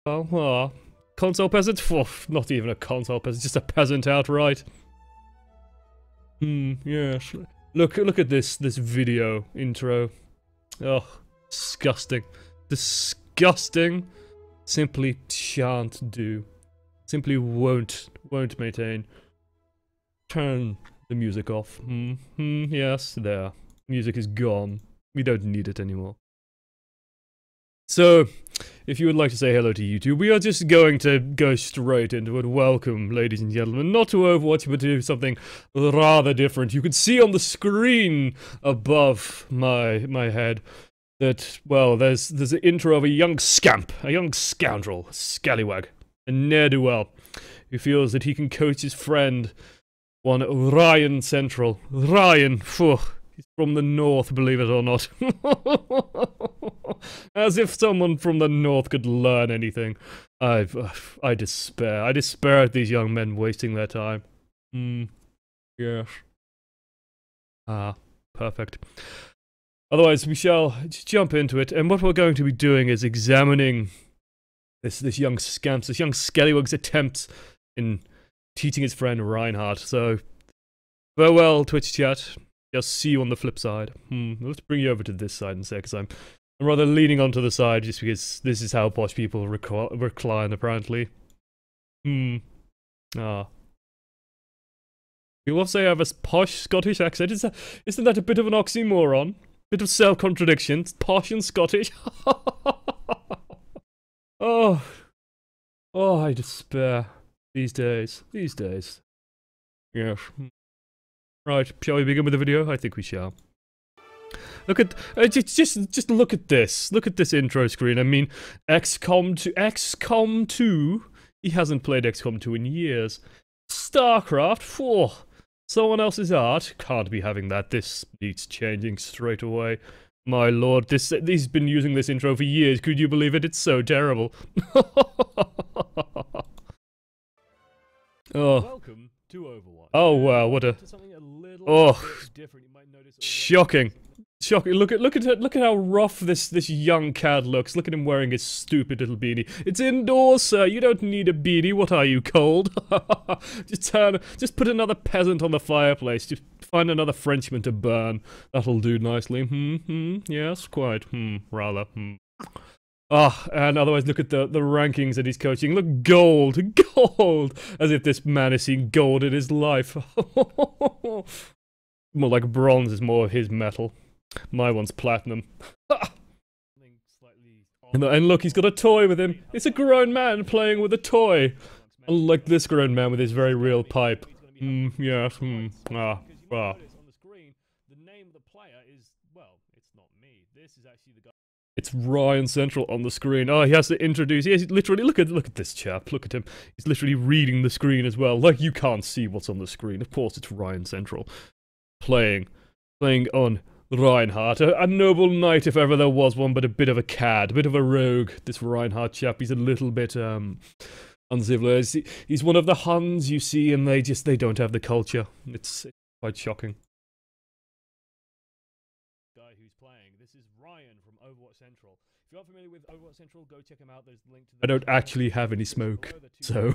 Well, console peasant? Not even a console peasant, just a peasant outright. Yes. Look at this video intro. Oh, disgusting. Disgusting. Simply shan't do. Simply won't maintain. Turn the music off. Yes, there. Music is gone. We don't need it anymore. So, if you would like to say hello to YouTube, we are just going to go straight into it. Welcome, ladies and gentlemen, not to Overwatch, but to something rather different. You can see on the screen above my head that, well, there's an intro of a young scamp, a young scoundrel, a scallywag, a ne'er-do-well, who feels that he can coach his friend, one Ryan Central. Ryan, phew. He's from the north, believe it or not. As if someone from the north could learn anything. I despair. I despair at these young men wasting their time. Yes. Ah, perfect. Otherwise, we shall just jump into it, and what we're going to be doing is examining this young scamp's, this young scallywag's attempts in teaching his friend Reinhardt. So, farewell, Twitch chat. Just see you on the flip side. Let's bring you over to this side in a sec, because I'm rather leaning onto the side just because this is how posh people recline, apparently. Ah. People say I have a posh Scottish accent. Isn't that a bit of an oxymoron? Bit of self-contradiction. Posh and Scottish. Oh. Oh, I despair. These days. These days. Yes. Right, shall we begin with the video? I think we shall. Look at just look at this. Look at this intro screen. I mean, XCOM 2. He hasn't played XCOM 2 in years. StarCraft 4. Someone else's art. Can't be having that. This needs changing straight away. My lord, he's been using this intro for years. Could you believe it? It's so terrible. Oh. Welcome to Overwatch. Oh wow, what a shocking. Shocking. Look at how rough this young cad looks. Look at him wearing his stupid little beanie. It's indoors, sir. You don't need a beanie. What are you, cold? Just put another peasant on the fireplace. Just find another Frenchman to burn. That'll do nicely. Yes, quite. Rather. Ah, and otherwise look at the rankings that he's coaching. Look, gold! Gold! As if this man has seen gold in his life. More like bronze is more of his metal. My one's platinum. And look, he's got a toy with him. It's a grown man playing with a toy. Unlike this grown man with his very real pipe. Yes, ah. It's Ryan Central on the screen. Oh, he has to introduce. He has literally look at this chap. Look at him. He's literally reading the screen as well. Like you can't see what's on the screen. Of course, it's Ryan Central playing on Reinhardt, a noble knight if ever there was one, but a bit of a cad, a bit of a rogue. This Reinhardt chap. He's a little bit uncivilized. He's one of the Huns you see, and they don't have the culture. It's quite shocking. Who's playing. This is Ryan from Overwatch Central. If you're not familiar with Overwatch Central, go check him out. There's the link to the I don't actually have any smoke, so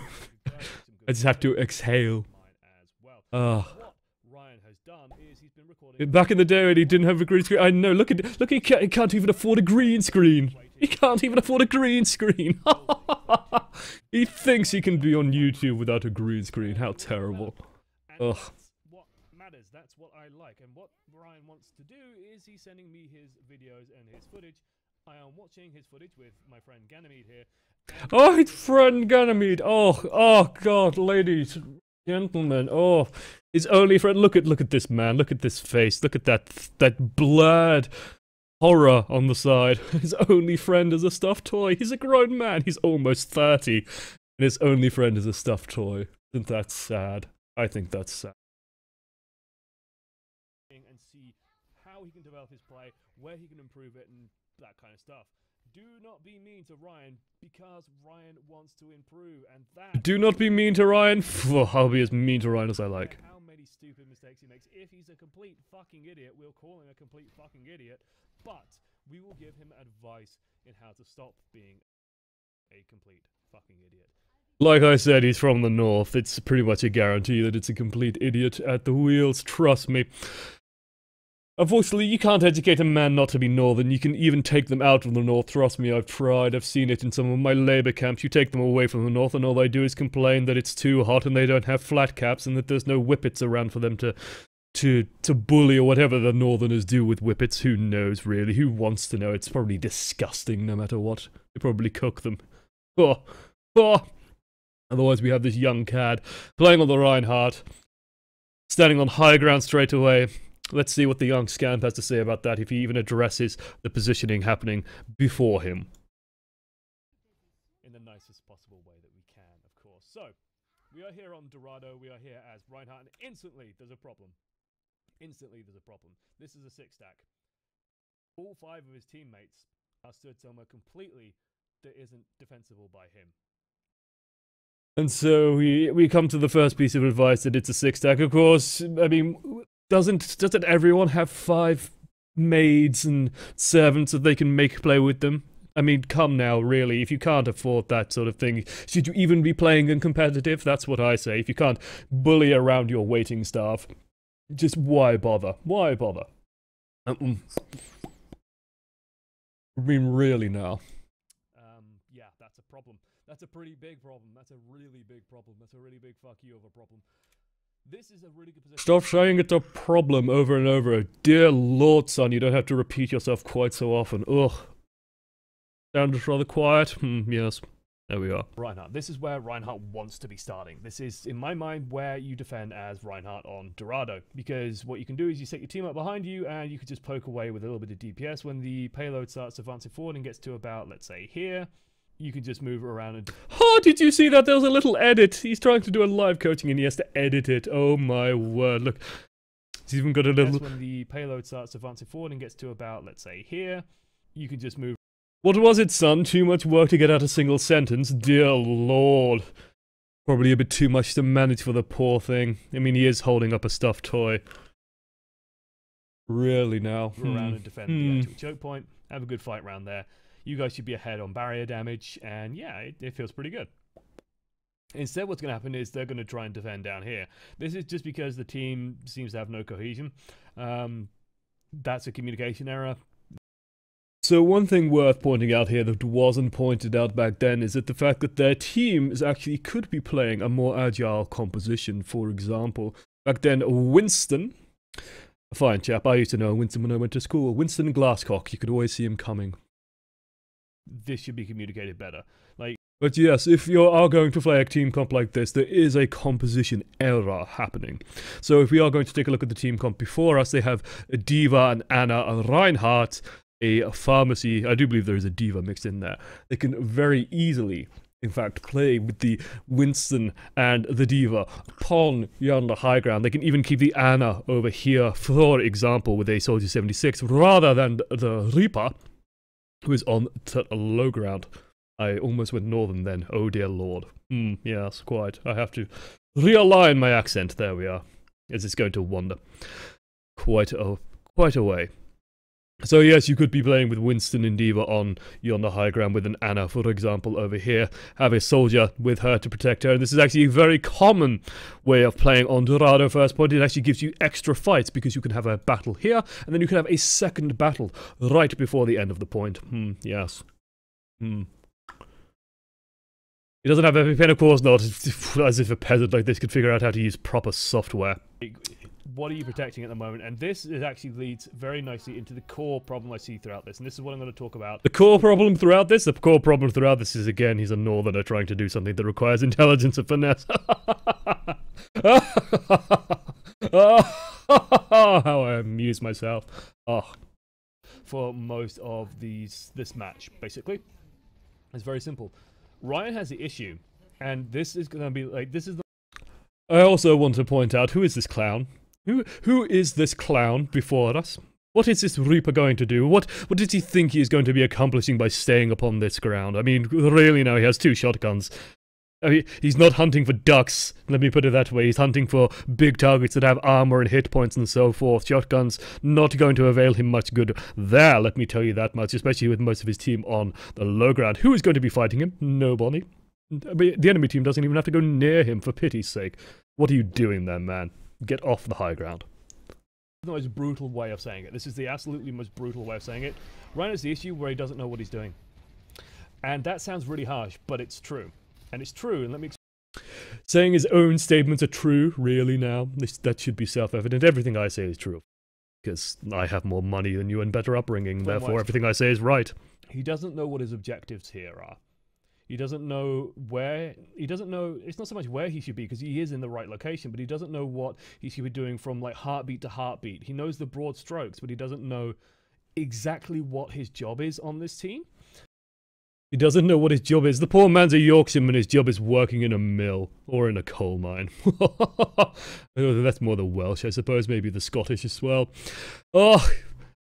I just have to exhale. Ryan has done is he's been recording back in the day when he didn't have a green screen. I know. Look, he can't even afford a green screen. He can't even afford a green screen. He thinks he can be on YouTube without a green screen. How terrible. Ugh. That's what I like, and what Ryan wants to do is he's sending me his videos and his footage. I am watching his footage with my friend Ganymede here. Oh, his friend Ganymede. Oh God, ladies, gentlemen. Oh, his only friend. Look at this man. Look at this face. Look at that blurred horror on the side. His only friend is a stuffed toy. He's a grown man. He's almost 30, and his only friend is a stuffed toy. Isn't that sad? I think that's sad. And see how he can develop his play, where he can improve it, and that kind of stuff. Do not be mean to Ryan, because Ryan wants to improve, and that... Do not be mean to Ryan? I'll be as mean to Ryan as I like. How many stupid mistakes he makes. If he's a complete fucking idiot, we'll call him a complete fucking idiot, but we will give him advice in how to stop being A complete fucking idiot. Like I said, he's from the north. It's pretty much a guarantee that it's a complete idiot at the wheels, trust me. Unfortunately, you can't educate a man not to be northern. You can even take them out of the north. Trust me, I've tried. I've seen it in some of my labor camps. You take them away from the north and all they do is complain that it's too hot and they don't have flat caps and that there's no whippets around for them to bully or whatever the northerners do with whippets. Who knows, really? Who wants to know? It's probably disgusting no matter what. They probably cook them. Oh. Oh. Otherwise, we have this young cad playing on the Reinhardt, standing on high ground straight away. Let's see what the young scamp has to say about that, if he even addresses the positioning happening before him. In the nicest possible way that we can, of course. So, we are here on Dorado, we are here as Reinhardt, and instantly there's a problem. Instantly there's a problem. This is a 6-stack. All 5 of his teammates are stood somewhere completely that isn't defensible by him. And so we come to the first piece of advice that it's a 6-stack. Of course, I mean, doesn't everyone have 5 maids and servants that they can make play with them? I mean, come now, really, if you can't afford that sort of thing, should you even be playing in competitive? That's what I say. If you can't bully around your waiting staff, just why bother? Why bother? I mean, really now. Yeah, that's a problem. That's a pretty big problem. That's a really big problem. That's a really big fuck you of a problem. This is a really good position. Stop saying it's a problem over and over. Dear Lord, son, you don't have to repeat yourself quite so often. Ugh. Sounds rather quiet. Yes. There we are. Reinhardt. This is where Reinhardt wants to be starting. This is, in my mind, where you defend as Reinhardt on Dorado. Because what you can do is you set your team up behind you and you can just poke away with a little bit of DPS. When the payload starts advancing forward and gets to about, let's say, here, you can just move around and... Oh, did you see that? There was a little edit. He's trying to do a live coaching and he has to edit it. Oh my word, look. He's even got a little... When the payload starts advancing forward and gets to about, let's say, here, you can just move... What was it, son? Too much work to get out a single sentence? Dear Lord. Probably a bit too much to manage for the poor thing. I mean, he is holding up a stuffed toy. Really now? Around and defend the actual choke point. Have a good fight round there. You guys should be ahead on barrier damage, and yeah, it feels pretty good. Instead, what's going to happen is they're going to try and defend down here. This is just because the team seems to have no cohesion. That's a communication error. So one thing worth pointing out here that wasn't pointed out back then is that the fact that their team actually could be playing a more agile composition. For example, back then, Winston, a fine chap, I used to know Winston when I went to school, Winston Glasscock, you could always see him coming. This should be communicated better. But yes, if you are going to play a team comp like this, there is a composition error happening. So if we are going to take a look at the team comp before us, they have a D.Va, an Anna, a Reinhardt, a Pharmacy. I do believe there is a D.Va mixed in there. They can very easily, in fact, play with the Winston and the D.Va upon yonder high ground. They can even keep the Anna over here, for example, with a Soldier 76, rather than the Reaper, who is on low ground. I almost went northern then. Oh dear Lord. Yes, quite. I have to realign my accent. There we are. As it's going to wander quite a way. So yes, you could be playing with Winston and D.Va on yonder high ground with an Anna, for example, over here. Have a soldier with her to protect her. And this is actually a very common way of playing on Dorado first point. It actually gives you extra fights because you can have a battle here, and then you can have a second battle right before the end of the point. Yes. He doesn't have EpiPen, of course not, as if a peasant like this could figure out how to use proper software. What are you protecting at the moment? And this actually leads very nicely into the core problem I see throughout this, and this is what I'm going to talk about. The core problem throughout this? The core problem throughout this is, again, he's a northerner trying to do something that requires intelligence and finesse. How I amuse myself. For most of this match, basically. It's very simple. Ryan has the issue, and this is going to be like, this is the... I also want to point out, who is this clown? Who is this clown before us? What is this Reaper going to do? What does he think he is going to be accomplishing by staying upon this ground? I mean, really now, he has 2 shotguns. I mean, he's not hunting for ducks, let me put it that way. He's hunting for big targets that have armor and hit points and so forth. Shotguns not going to avail him much good there, let me tell you that much, especially with most of his team on the low ground. Who is going to be fighting him? Nobody. The enemy team doesn't even have to go near him, for pity's sake. What are you doing there, man? Get off the high ground. The most brutal way of saying it. This is the absolutely most brutal way of saying it. Ryan has the issue where he doesn't know what he's doing. And that sounds really harsh, but it's true. And it's true, and let me explain. Saying his own statements are true, really now? That should be self-evident. Everything I say is true. Because I have more money than you and better upbringing, therefore everything I say is right. He doesn't know what his objectives here are. He doesn't know it's not so much where he should be, because he is in the right location, but he doesn't know what he should be doing from like heartbeat to heartbeat. He knows the broad strokes, but he doesn't know exactly what his job is on this team. He doesn't know what his job is. The poor man's a Yorkshireman, his job is working in a mill, or in a coal mine. That's more the Welsh, I suppose, maybe the Scottish as well. Oh,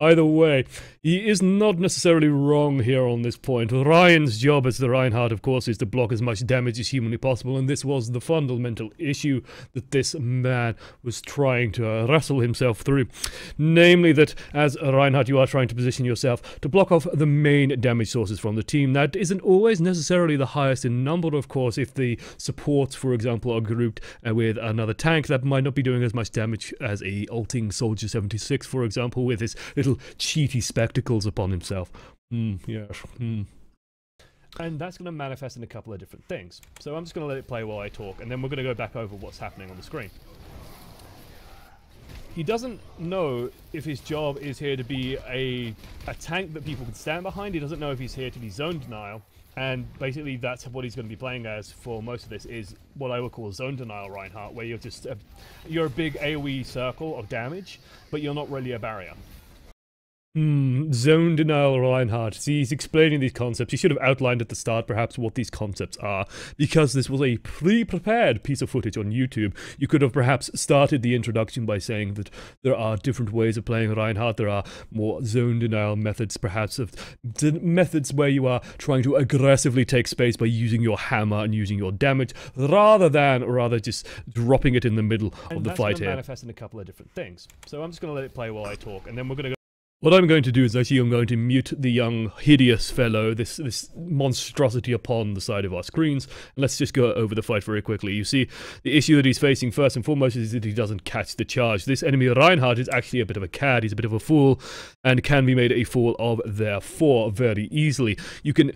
either way, he is not necessarily wrong here on this point. Ryan's job as the Reinhardt, of course, is to block as much damage as humanly possible, and this was the fundamental issue that this man was trying to wrestle himself through. Namely that, as a Reinhardt, you are trying to position yourself to block off the main damage sources from the team. That isn't always necessarily the highest in number, of course. If the supports, for example, are grouped with another tank, that might not be doing as much damage as a ulting Soldier 76, for example, with his little cheaty spectacles upon himself. Yes. And that's going to manifest in a couple of different things. So I'm just going to let it play while I talk, and then we're going to go back over what's happening on the screen. He doesn't know if his job is here to be a tank that people can stand behind. He doesn't know if he's here to be zone denial. And basically that's what he's going to be playing as for most of this, is what I would call zone denial Reinhardt, where you're just you're a big AoE circle of damage, but you're not really a barrier. Zone denial Reinhardt. See, he's explaining these concepts. He should have outlined at the start perhaps what these concepts are, because this was a pre-prepared piece of footage on YouTube. You could have perhaps started the introduction by saying that there are different ways of playing Reinhardt. There are more zone denial methods, perhaps of methods where you are trying to aggressively take space by using your hammer and using your damage, rather just dropping it in the middle of the fight here. And manifest in a couple of different things. So I'm just going to let it play while I talk, and then we're going to go. What I'm going to do is actually I'm going to mute the young, hideous fellow, this monstrosity upon the side of our screens. And let's just go over the fight very quickly. You see, the issue that he's facing first and foremost is that he doesn't catch the charge. This enemy Reinhardt is actually a bit of a cad, he's a bit of a fool, and can be made a fool of therefore very easily. You can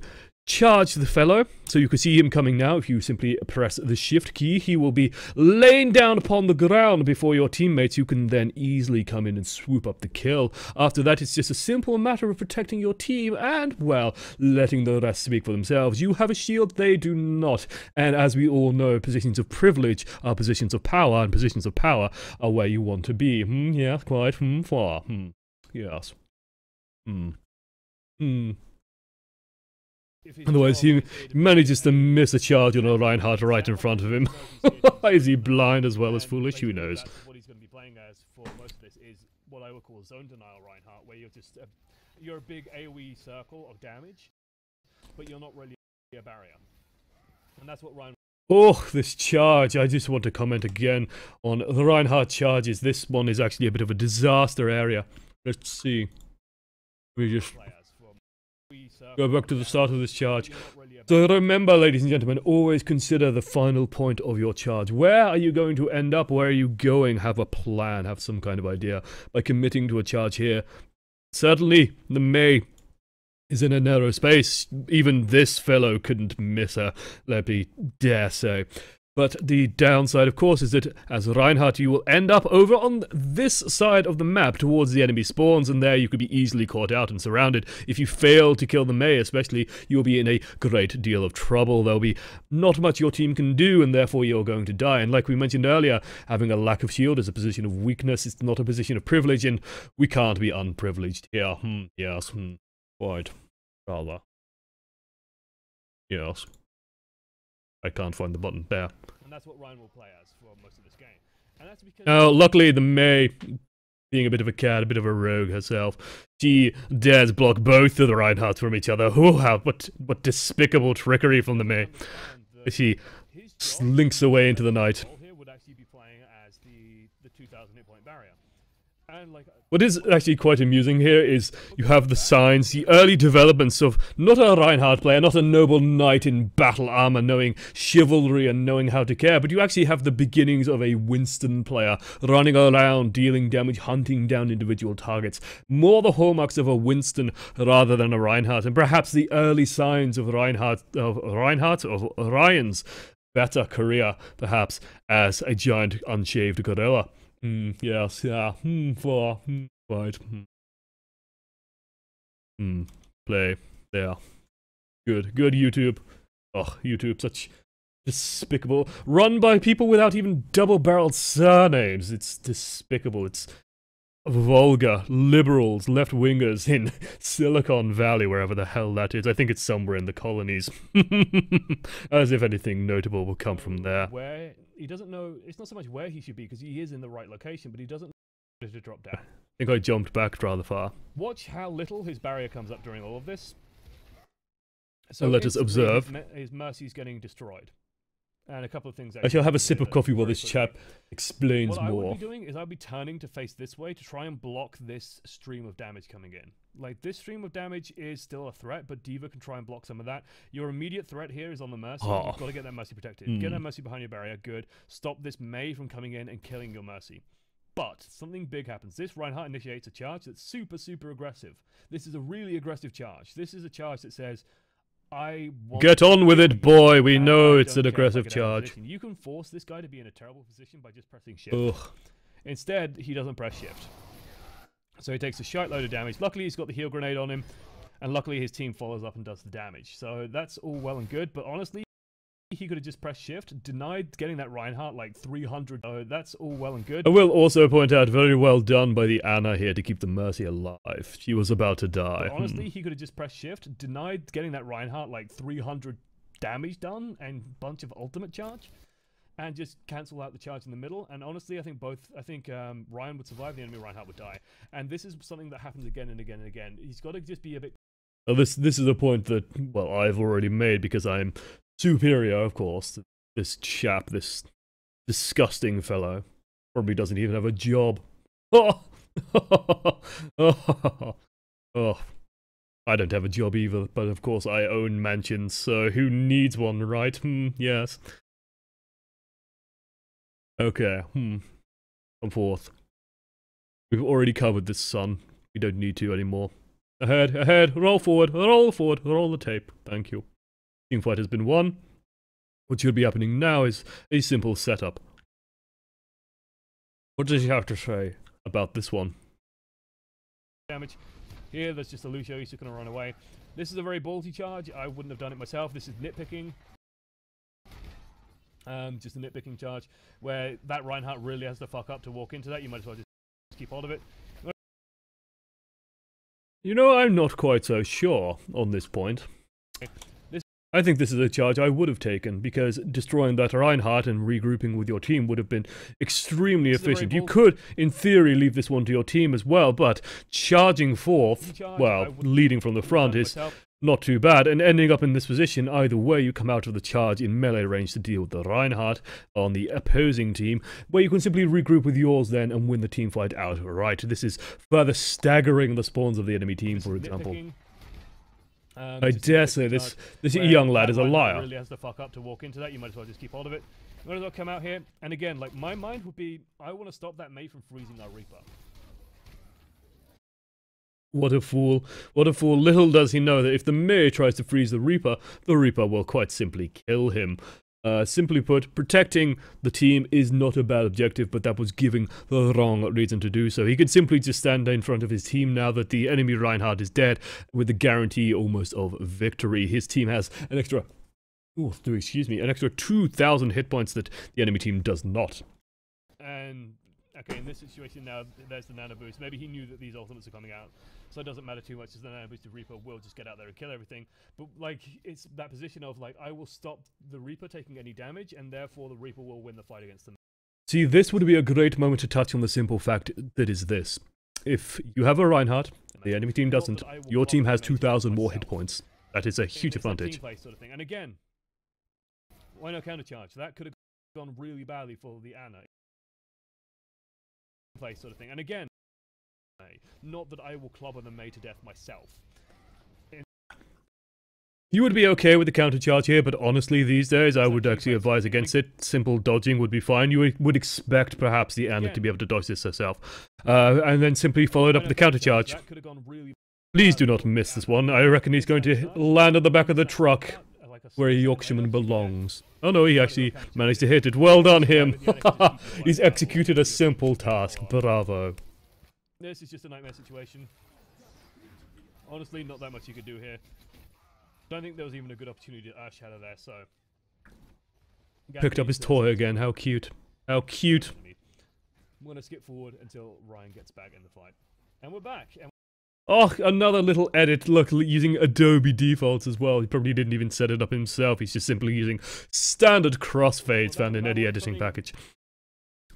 charge the fellow, so you can see him coming now. If you simply press the shift key, he will be laying down upon the ground before your teammates, who can then easily come in and swoop up the kill. After that, it's just a simple matter of protecting your team and, well, letting the rest speak for themselves. You have a shield, they do not, and as we all know, positions of privilege are positions of power, and positions of power are where you want to be. Yeah, quite, far, yes, Otherwise, he manages to miss a charge on a Reinhardt right in front of him. Is he blind as well as foolish? Who knows? What he's going to be playing as for most of this is what I would call zone denial Reinhardt, where you're just you're a big AoE circle of damage, but you're not really a barrier. And that's what Reinhardt. Oh, this charge. I just want to comment again on the Reinhardt charges. This one is actually a bit of a disaster area. Let's see. We just go back to the start of this charge. So remember, ladies and gentlemen, always consider the final point of your charge. Where are you going to end up? Where are you going? Have a plan, have some kind of idea. By committing to a charge here, certainly the Mei is in a narrow space. Even this fellow couldn't miss her, let me dare say. But the downside, of course, is that as Reinhardt, you will end up over on this side of the map towards the enemy spawns, and there you could be easily caught out and surrounded. If you fail to kill the Mei, especially, you will be in a great deal of trouble. There'll be not much your team can do, and therefore you're going to die. And like we mentioned earlier, having a lack of shield is a position of weakness. It's not a position of privilege, and we can't be unprivileged here. Yes, quite. Rather. Yes. I can't find the button there. And that's what Ryan will play as for most of this game. And that's because now, luckily, the Mei, being a bit of a cat, a bit of a rogue herself, she dares block both of the Reinhardts from each other. Oh, what despicable trickery from the Mei. as he slinks away into the night. Here would actually be playing as the 2,000 hit point barrier. And like, what is actually quite amusing here is you have the signs, the early developments of not a Reinhardt player, not a noble knight in battle armor knowing chivalry and knowing how to care, but you actually have the beginnings of a Winston player running around, dealing damage, hunting down individual targets. More the hallmarks of a Winston rather than a Reinhardt, and perhaps the early signs of Orion's better career, perhaps, as a giant unshaved gorilla. Yes, yeah, right. Play, there. Good YouTube. Oh, YouTube, such despicable. Run by people without even double-barreled surnames. It's despicable. It's vulgar liberals, left-wingers in Silicon Valley, wherever the hell that is. I think it's somewhere in the colonies. As if anything notable will come from there. Where he doesn't know, it's not so much where he should be, because he is in the right location, but he doesn't know to drop down. I think I jumped back rather far. Watch how little his barrier comes up during all of this. So let us observe. His Mercy's getting destroyed. And a couple of things. I shall have a sip of coffee while this chap explains more. What I would be doing is I'd be turning to face this way to try and block this stream of damage coming in. Like, this stream of damage is still a threat, but D.Va can try and block some of that. Your immediate threat here is on the Mercy. Oh. You've got to get that Mercy protected. Get that Mercy behind your barrier, good. Stop this Mei from coming in and killing your Mercy. But something big happens. This Reinhardt initiates a charge that's super, super aggressive. This is a really aggressive charge. This is a charge that says, I want get on with it, boy. We know it's an aggressive charge. You can force this guy to be in a terrible position by just pressing shift. Ugh. Instead, he doesn't press shift. So he takes a shitload of damage. Luckily, he's got the heal grenade on him. And luckily, his team follows up and does the damage. So that's all well and good. But honestly, he could have just pressed shift, denied getting that Reinhardt like 300. So that's all well and good. I will also point out, very well done by the Anna here to keep the Mercy alive. She was about to die. But honestly, he could have just pressed shift, denied getting that Reinhardt like 300 damage done and bunch of ultimate charge, and just cancel out the charge in the middle. And honestly, I think Ryan would survive, the enemy Reinhardt would die. And this is something that happens again and again and again. He's got to just be a bit... This is a point that, well, I've already made because I'm superior, of course. This chap, this disgusting fellow, probably doesn't even have a job. Oh, oh. I don't have a job either, but of course I own mansions, so who needs one, right? Yes. Okay, come forth. We've already covered this, son. We don't need to anymore. Ahead, roll forward, roll the tape. Thank you. Teamfight has been won. What should be happening now is a simple setup. What does he have to say about this one? Damage. Here, there's just a Lucio, he's just going to run away. This is a very ballsy charge. I wouldn't have done it myself. This is nitpicking. Just a nitpicking charge, where that Reinhardt really has to fuck up to walk into that. You might as well just keep hold of it. You know, I'm not quite so sure on this point. I think this is a charge I would have taken, because destroying that Reinhardt and regrouping with your team would have been extremely efficient. You could, in theory, leave this one to your team as well, but charging forth, well, leading from the front is not too bad, and ending up in this position, either way, you come out of the charge in melee range to deal with the Reinhardt on the opposing team, where you can simply regroup with yours then and win the team fight outright. This is further staggering the spawns of the enemy team, for example. I dare say this young lad is a liar. Really has to fuck up to walk into that. You might as well just keep hold of it. You might as well come out here. And again, like, my mind would be, I want to stop that Mei from freezing our Reaper. What a fool. What a fool. Little does he know that if the Mei tries to freeze the Reaper will quite simply kill him. Simply put, protecting the team is not a bad objective, but that was giving the wrong reason to do so. He could simply just stand in front of his team now that the enemy Reinhardt is dead, with the guarantee almost of victory. His team has an extra, an extra 2,000 hit points that the enemy team does not. And okay, in this situation now, there's the nano boost. Maybe he knew that these ultimates are coming out, so it doesn't matter too much, as the nano boosted Reaper will just get out there and kill everything. But like, it's that position of like, I will stop the Reaper taking any damage, and therefore the Reaper will win the fight against them. See, this would be a great moment to touch on the simple fact that is this. If you have a Reinhardt, the enemy team doesn't, your team has 2,000 more hit points. That is a huge advantage. Sort of thing. And again, Oh no, counter charge. That could have gone really badly for the Ana play sort of thing. And again, not that I will clobber the Mei to death myself. You would be okay with the counter charge here, but honestly, these days, I would actually advise against it. Simple dodging would be fine. You would expect, perhaps, the Ana to be able to dodge this herself. And then simply follow it up with the counter charge. Please do not miss this one. I reckon he's going to land on the back of the truck, where a Yorkshireman belongs. Oh no, he actually managed to hit it. Well done, him! He's executed a simple task. Bravo. This is just a nightmare situation. Honestly, not that much you could do here. Don't think there was even a good opportunity to Earthshatter there, so... Picked up his toy again, how cute. How cute. I'm gonna skip forward until Ryan gets back in the fight. And we're back! Oh, another little edit. Look, using Adobe defaults as well. He probably didn't even set it up himself. He's just simply using standard crossfades found in any editing package.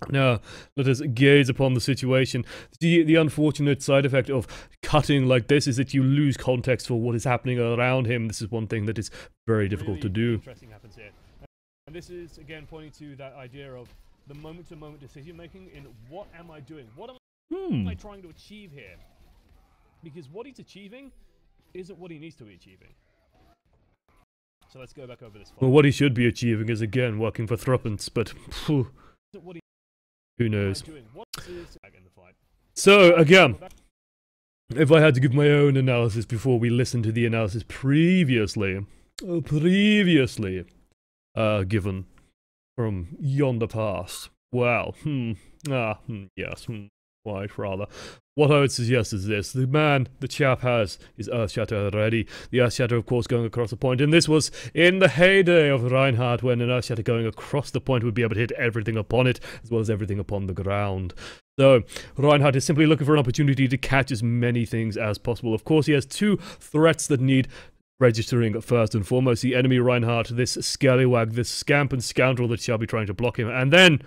Now, let us gaze upon the situation. The unfortunate side effect of cutting like this is that you lose context for what is happening around him. This is one thing that is very difficult to do. Interesting happens here. And this is, again, pointing to that idea of the moment-to-moment decision-making in what am I doing? What am I trying to achieve here? Because what he's achieving isn't what he needs to be achieving. So let's go back over this fight. Well, what he should be achieving is, again, working for threepence, but who knows? So, again, if I had to give my own analysis before we listen to the analysis previously given from yonder past, well, yes, quite rather. What I would suggest is this. The chap has his Earthshatter ready. The Earthshatter, of course, going across the point. And this was in the heyday of Reinhardt, when an Earthshatter going across the point would be able to hit everything upon it, as well as everything upon the ground. So, Reinhardt is simply looking for an opportunity to catch as many things as possible. Of course, he has two threats that need registering first and foremost. The enemy Reinhardt, this scallywag, this scamp and scoundrel that shall be trying to block him. And then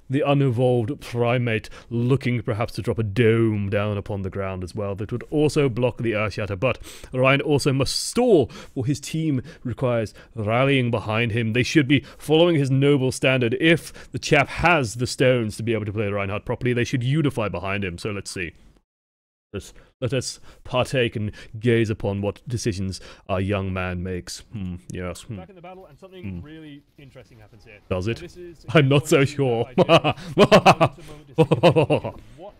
the unevolved primate looking perhaps to drop a dome down upon the ground as well that would also block the Earthshatter. But Ryan also must stall, for his team requires rallying behind him. They should be following his noble standard. If the chap has the stones to be able to play Reinhardt properly, they should unify behind him. So let's see. Let us partake and gaze upon what decisions our young man makes. Yes. Back in the battle, and something really interesting happens here. Does it? I'm not so sure. What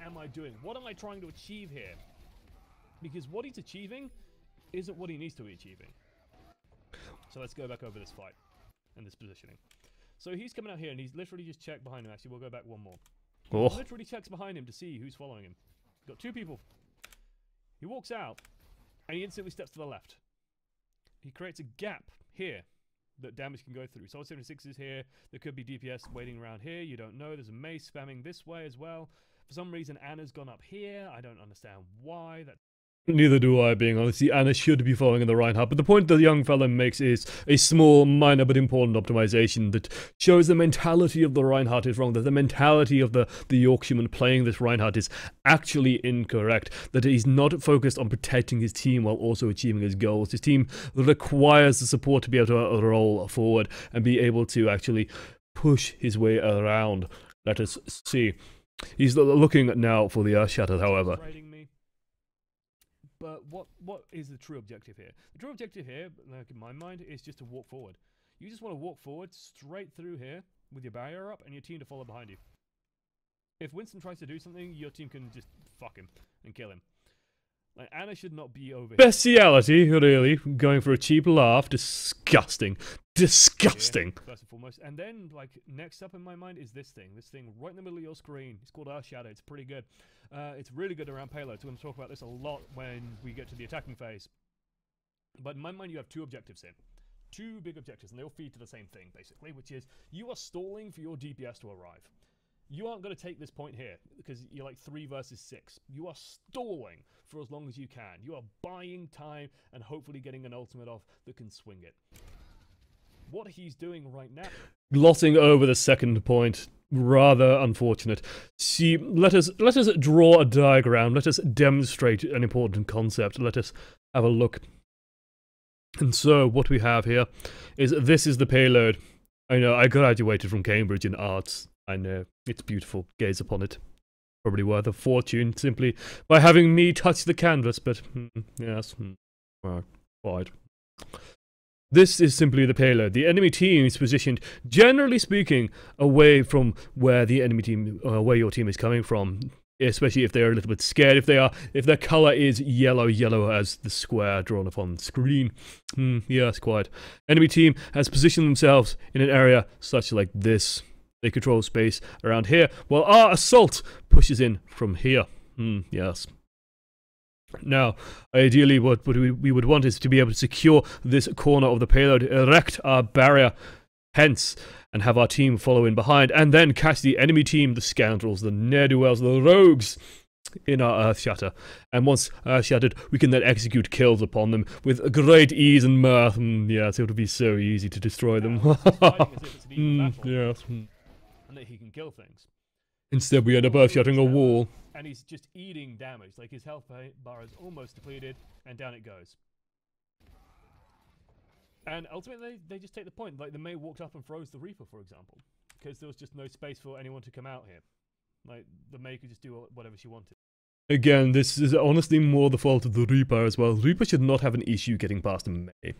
am I doing? What am I trying to achieve here? Because what he's achieving isn't what he needs to be achieving. So let's go back over this fight and this positioning. So he's coming out here, and he's literally just checked behind him. Actually, we'll go back one more. He literally checks behind him to see who's following him. Got two people. He walks out, and he instantly steps to the left. He creates a gap here that damage can go through. Solid 76 is here. There could be DPS waiting around here. You don't know. There's a Mei spamming this way as well. For some reason, Ana's gone up here. I don't understand why. Neither do I, being honest. The Ana should be following in the Reinhardt, but the point the young fella makes is a small, minor, but important optimization that shows the mentality of the Reinhardt is wrong, that the mentality of the Yorkshireman playing this Reinhardt is actually incorrect, that he's not focused on protecting his team while also achieving his goals. His team requires the support to be able to roll forward and be able to actually push his way around. Let us see. He's looking now for the Earthshatter, however. But what is the true objective here? The true objective here, like in my mind, is just to walk forward. You just want to walk forward straight through here with your barrier up and your team to follow behind you. If Winston tries to do something, your team can just fuck him and kill him. Like, Ana should not be over here. Bestiality, really. Going for a cheap laugh. Disgusting. Disgusting. Yeah, first and foremost. And then, like, next up in my mind is this thing. This thing right in the middle of your screen. It's called Earthshatter. It's pretty good. It's really good around payloads. We're going to talk about this a lot when we get to the attacking phase. But in my mind, you have two objectives here. Two big objectives, and they all feed to the same thing, basically, which is you are stalling for your DPS to arrive. You aren't going to take this point here, because you're like 3 versus 6. You are stalling for as long as you can. You are buying time and hopefully getting an ultimate off that can swing it. What he's doing right now... Glossing over the second point. Rather unfortunate. See, let us draw a diagram. Let us demonstrate an important concept. Let us have a look. And so, what we have here is this is the payload. I know, I graduated from Cambridge in arts. I know, it's beautiful. Gaze upon it. Probably worth a fortune simply by having me touch the canvas, but yes, well, quite. This is simply the payload. The enemy team is positioned, generally speaking, away from where the enemy team, where your team is coming from. Especially if they're a little bit scared. If their color is yellow as the square drawn upon the screen. Yes, quite. Enemy team has positioned themselves in an area such like this. They control space around here, while our assault pushes in from here. Yes. Now, ideally, what we would want is to be able to secure this corner of the payload, erect our barrier, hence, and have our team follow in behind, and then catch the enemy team, the scoundrels, the ne'er-do-wells, the rogues, in our Earth Shatter. And once Earth Shattered, we can then execute kills upon them with great ease and mirth. Yes, it would be so easy to destroy them. Yes. And that he can kill things. Instead, we end up Earth Shattering a wall. And he's just eating damage. Like, his health bar is almost depleted, and down it goes. And ultimately, they just take the point. Like, the May walked up and froze the Reaper, for example. Because there was just no space for anyone to come out here. Like, the May could just do whatever she wanted. Again, this is honestly more the fault of the Reaper as well. Reaper should not have an issue getting past a May.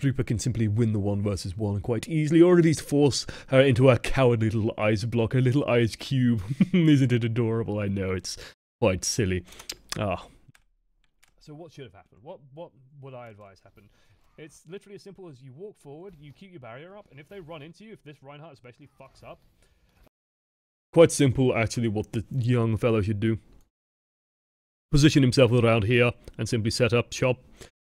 Reaper can simply win the 1 versus 1 quite easily, or at least force her into a cowardly little ice block, a little ice cube. Isn't it adorable? I know, it's quite silly. So what should have happened? What would I advise happened? It's literally as simple as you walk forward, you keep your barrier up, and if they run into you, if this Reinhardt especially fucks up... Quite simple, actually, what the young fellow should do. Position himself around here and simply set up shop.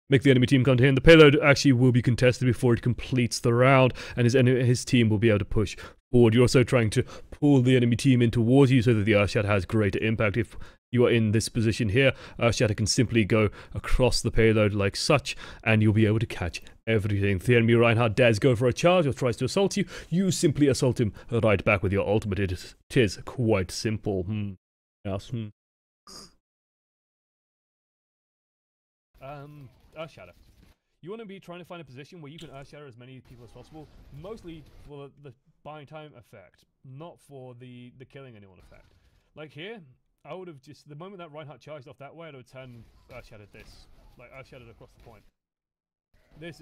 Make the enemy team come to him. The payload actually will be contested before it completes the round, and his team will be able to push forward. You're also trying to pull the enemy team in towards you so that the Earthshatter has greater impact. If you are in this position here, Earthshatter can simply go across the payload like such, and you'll be able to catch everything. If the enemy Reinhardt dares go for a charge or tries to assault you, you simply assault him right back with your ultimate. It is quite simple. Yes. Earthshatter. You want to be trying to find a position where you can Earthshatter as many people as possible, mostly for the buying time effect, not for the killing anyone effect. Like here, I would have just, the moment that Reinhardt charged off that way, I would have turned Earthshattered this. Like, Earthshattered across the point. This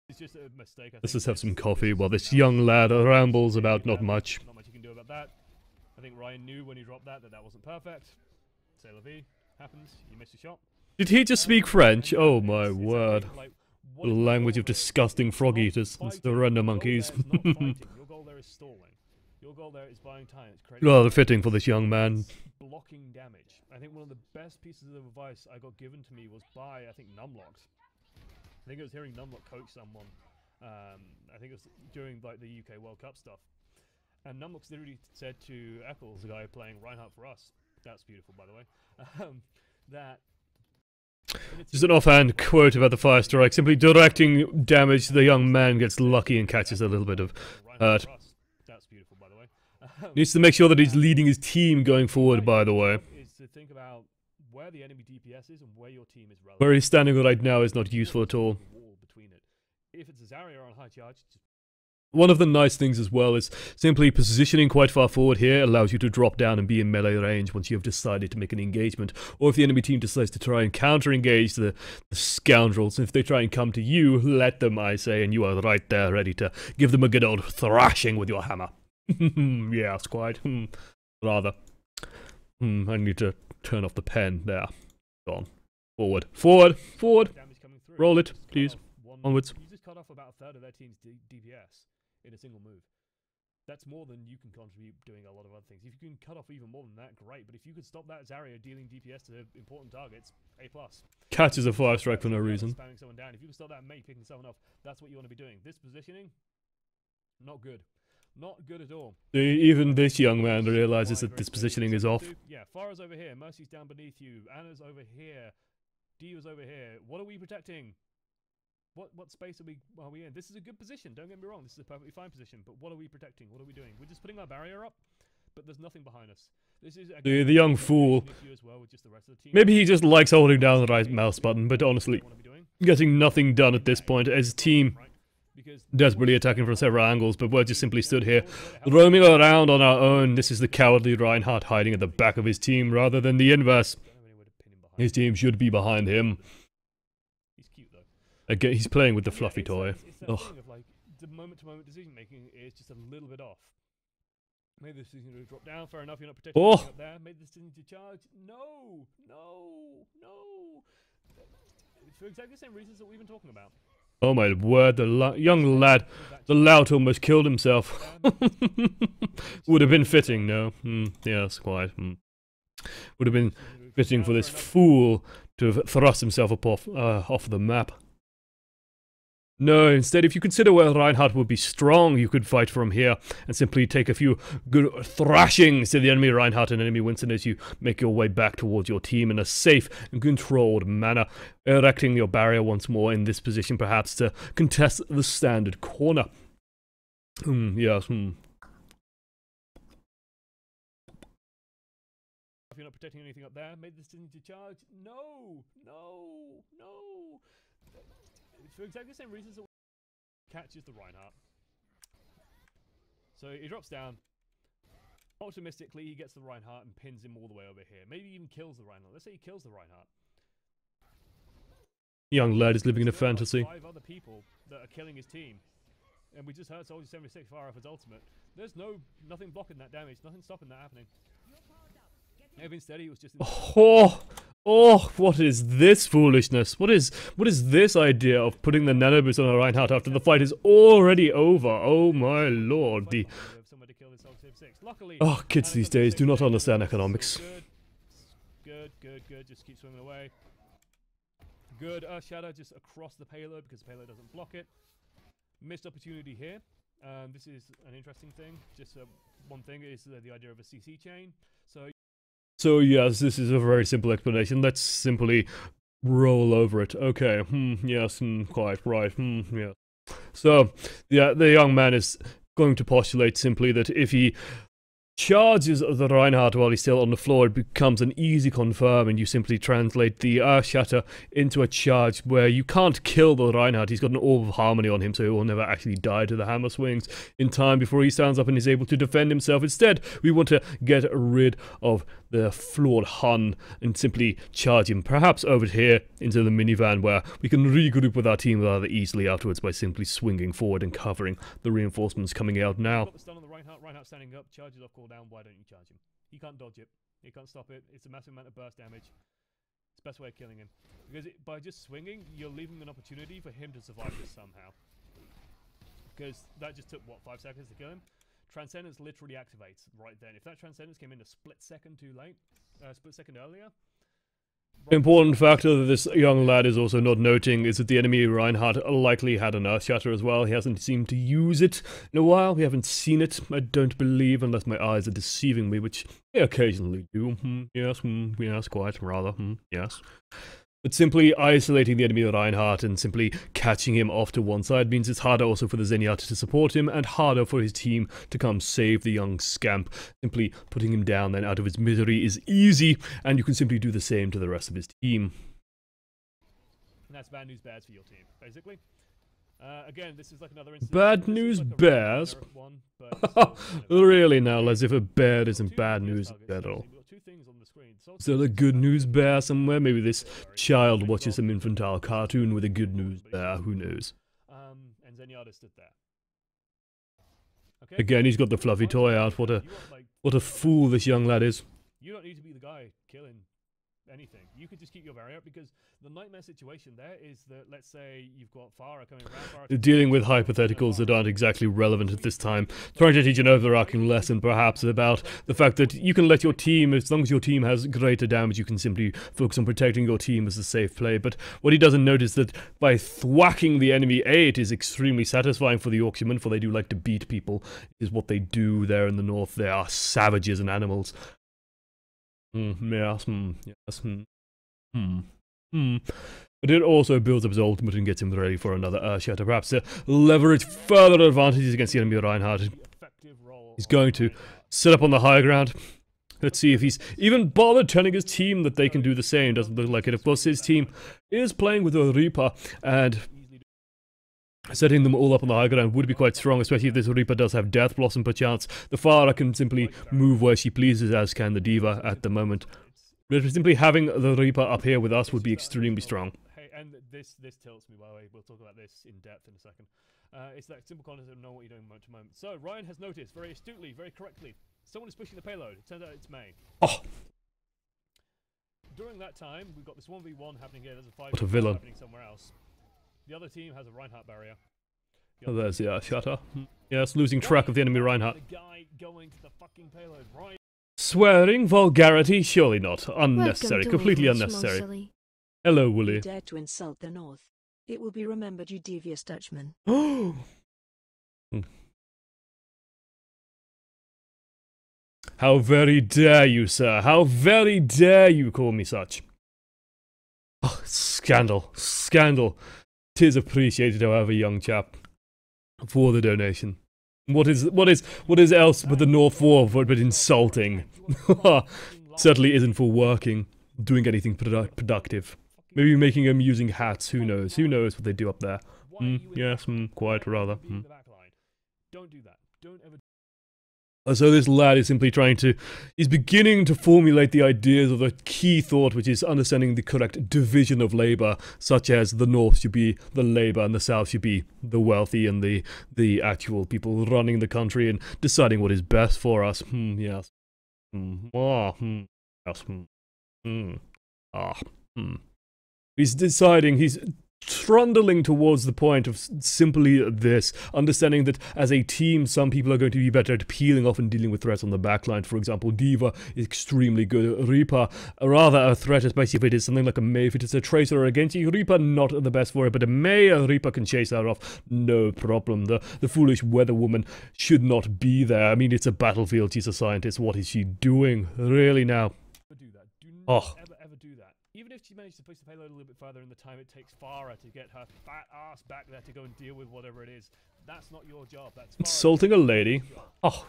is just a mistake, I think. Let's just have some coffee while this young lad rambles about not much. Not much you can do about that. I think Ryan knew when he dropped that that wasn't perfect. C'est la vie. Happens. You missed a shot. Did he just speak French? Oh my word. The language of disgusting frog eaters and surrender monkeys. Your goal there is stalling. Your goal there is buying time. Rather fitting for this young man. Blocking damage. I think one of the best pieces of advice I got given to me was by, I think, Numlocks. I think it was hearing Numlock coach someone. I think it was during like the UK World Cup stuff. And Numlocks literally said to Eccles, the guy playing Reinhardt for us, that's beautiful by the way, that just an offhand quote about the fire strike, simply directing damage, the young man gets lucky and catches a little bit of hurt. That's beautiful, by the way. Needs to make sure that he's leading his team going forward, by the way. Is to think about where the enemy DPS is and where your team is relevant. Where he's standing right now is not useful at all. If it's a Zarya on high charge, one of the nice things as well is simply positioning quite far forward here allows you to drop down and be in melee range once you have decided to make an engagement. Or if the enemy team decides to try and counter-engage the scoundrels, if they try and come to you, let them, I say, and you are right there ready to give them a good old thrashing with your hammer. Yes, quite. Rather. I need to turn off the pen. There. Gone. Forward. Forward. Forward. Roll it, please. Onwards. You just cut off about a third of their team's DPS in a single move. That's more than you can contribute doing a lot of other things. If you can cut off even more than that, great. But if you could stop that Zarya dealing DPS to important targets, A+. Catches a fire strike for no reason. Spamming someone down. If you can stop that Mate picking someone off, that's what you want to be doing. This positioning, not good. Not good at all. Even this young man realizes that this positioning is off. Yeah, Farah's over here. Mercy's down beneath you. Anna's over here. Diva's over here. What are we protecting? What space are we in? This is a good position, don't get me wrong, this is a perfectly fine position, but what are we protecting? What are we doing? We're just putting our barrier up, but there's nothing behind us. This is the young fool. Well, maybe he just likes holding down the right mouse button, but honestly, getting nothing done at this point as a team desperately attacking from several angles, but we're just simply stood here, roaming around on our own. This is the cowardly Reinhardt hiding at the back of his team rather than the inverse. His team should be behind him. He's cute though. Again, he's playing with the fluffy toy. It's that thing of like the moment-to-moment decision making is just a little bit off. Made the decision to drop down. Fair enough. You're not protecting anything up there. Made the decision to charge. No. For exactly the same reasons that we've been talking about. Oh my word, the young lad, the lout almost killed himself. Would have been fitting, no? Yes, quite. Would have been fitting for this fool to have thrust himself off the map. No, instead, if you consider where Reinhardt would be strong, you could fight from here and simply take a few good thrashings to the enemy Reinhardt and enemy Winston as you make your way back towards your team in a safe and controlled manner, erecting your barrier once more in this position perhaps to contest the standard corner. Yes. If you're not protecting anything up there, made the decision to charge. No. For exactly the same reasons that catches the Reinhardt. So he drops down. Optimistically, he gets the Reinhardt and pins him all the way over here. Maybe even kills the Reinhardt. Let's say he kills the Reinhardt. Young lad is living in a fantasy. 5 other people that are killing his team. And we just heard Soldier 76 fire off his ultimate. There's nothing blocking that damage, nothing stopping that happening. Maybe instead he was just... Oh, what is this foolishness? What is this idea of putting the nanoboost on a Reinhardt after the fight is already over? Oh my lord, Oh, kids these days do not understand economics. Good, just keep swimming away. Good, Shadow just across the payload because the payload doesn't block it. Missed opportunity here. This is an interesting thing. Just one thing is the idea of a CC chain. So yes, this is a very simple explanation. Let's simply roll over it. Okay, yes, quite right, yeah. So, yeah, the young man is going to postulate simply that if he charges the Reinhardt while he's still on the floor, it becomes an easy confirm, and you simply translate the Shatter into a charge where you can't kill the Reinhardt. He's got an Orb of Harmony on him, so he will never actually die to the hammer swings in time before he stands up and is able to defend himself. Instead, we want to get rid of the flawed Hun and simply charge him, perhaps over here into the minivan where we can regroup with our team rather easily afterwards by simply swinging forward and covering the reinforcements coming out now. Got the stun on the Reinhardt standing up, charges off cooldown. Why don't you charge him? He can't dodge it. He can't stop it. It's a massive amount of burst damage. It's the best way of killing him. Because by just swinging, you're leaving an opportunity for him to survive this somehow. Because that just took, what, 5 seconds to kill him? Transcendence literally activates right then. If that Transcendence came in a split second too late, split second earlier... Important factor that this young lad is also not noting is that the enemy Reinhardt likely had an Earth Shatter as well. He hasn't seemed to use it in a while. We haven't seen it, I don't believe, unless my eyes are deceiving me, which they occasionally do. Yes, yes, quite, rather, yes. But simply isolating the enemy Reinhardt and simply catching him off to one side means it's harder also for the Zenyatta to support him and harder for his team to come save the young scamp. Simply putting him down then out of his misery is easy, and you can simply do the same to the rest of his team. And that's bad news bears for your team, basically. Again, this is like another instance. Bad news bears? Really now, as if a bear isn't bad news at all. Is there a good news bear somewhere? Maybe this child watches some infantile cartoon with a good news bear, who knows? And Zenyatta stood there. Okay. Again, he's got the fluffy toy out. What a fool this young lad is. You don't need to be the guy killing anything. You could just keep your barrier up, because the nightmare situation there is that, let's say you've got Farah coming around. Dealing with hypotheticals that aren't exactly relevant at this time. Trying to teach an overarching lesson perhaps about the fact that you can let your team, as long as your team has greater damage, you can simply focus on protecting your team as a safe play. But what he doesn't notice that by thwacking the enemy, it is extremely satisfying for the Yorkshiremen, for they do like to beat people, is what they do there in the north. They are savages and animals. Yes, But it also builds up his ultimate and gets him ready for another Earthshatter, perhaps to leverage further advantages against the enemy Reinhardt. He's going to set up on the high ground. Let's see if he's even bothered telling his team that they can do the same. Doesn't look like it. Of course, his team is playing with a Reaper, and Setting them all up on the high ground would be quite strong, especially if this Reaper does have Death Blossom perchance. The Pharah can simply move where she pleases, as can the Diva at the moment. But simply having the Reaper up here with us would be extremely strong. Hey, and this tilts me, by the way. We'll talk about this in depth in a second. It's that simple concept of knowing what you're doing moment to moment. So, Ryan has noticed, very astutely, very correctly, someone is pushing the payload. It turns out it's May. Oh! During that time, we've got this 1v1 happening here. There's a 5v1 What a villain. happening somewhere else. The other team has a Reinhardt barrier. Oh, there's the shutter. Yes, losing track of the enemy Reinhardt. The guy going to the fucking payload. Right. Swearing, vulgarity, surely not. Unnecessary, Welcome to completely Overwatch, unnecessary. Monsilly. Hello, You Wooly. dare to insult the North. It will be remembered, you devious Dutchman. Oh! How very dare you, sir? How very dare you call me such? Oh, scandal. Scandal. 'Tis appreciated, however, young chap, for the donation. What is else but the North War but insulting? Certainly isn't for working, doing anything productive. Maybe making amusing hats, who knows? Who knows what they do up there? Yes, quite rather. Don't do that. Don't ever. So this lad is simply he's beginning to formulate the ideas of the key thought, which is understanding the correct division of labor, such as the North should be the labor and the South should be the wealthy and the actual people running the country and deciding what is best for us. Yes. Yes. He's deciding, he's trundling towards the point of simply this, understanding that as a team, some people are going to be better at peeling off and dealing with threats on the backline. For example, Diva is extremely good. Reaper, rather a threat, especially if it is something like a May. If it is a Tracer or a Genji, Reaper not the best for it, but a May, Reaper can chase that off, no problem. The foolish weather woman should not be there. I mean, it's a battlefield, she's a scientist, what is she doing? Really now? Do that. Do not ever do that. Even if she managed to push the payload a little bit further in the time it takes Farah to get her fat ass back there to go and deal with whatever it is, that's not your job. That's insulting a lady. Oh,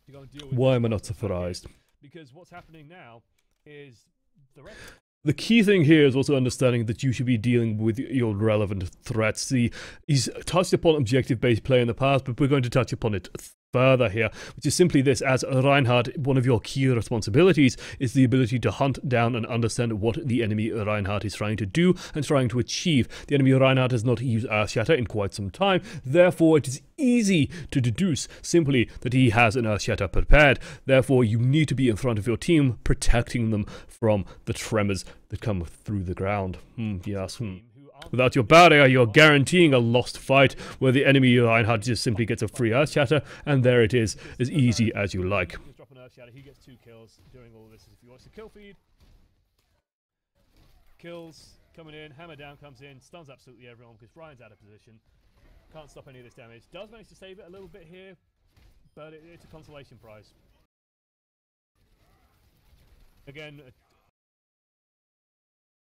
to go and deal with why am I not surprised? Because what's happening now is the rest. The key thing here is also understanding that you should be dealing with your relevant threats. He's touched upon objective-based play in the past, but we're going to touch upon it further here, which is simply this: as Reinhardt, one of your key responsibilities is the ability to hunt down and understand what the enemy Reinhardt is trying to do and trying to achieve. The enemy Reinhardt has not used Earth Shatter in quite some time, therefore it is easy to deduce simply that he has an Earth Shatter prepared. Therefore you need to be in front of your team, protecting them from the tremors that come through the ground. Yes. Without your barrier, you're guaranteeing a lost fight where the enemy Reinhardt just simply gets a free Earth Shatter, and there it is, as easy as you like. Just drop an Earth Shatter, he gets 2 kills doing all this. If you watch the kill feed, kills coming in, hammer down comes in, stuns absolutely everyone because Ryan's out of position. Can't stop any of this damage. Does manage to save it a little bit here, but it's a consolation prize. Again,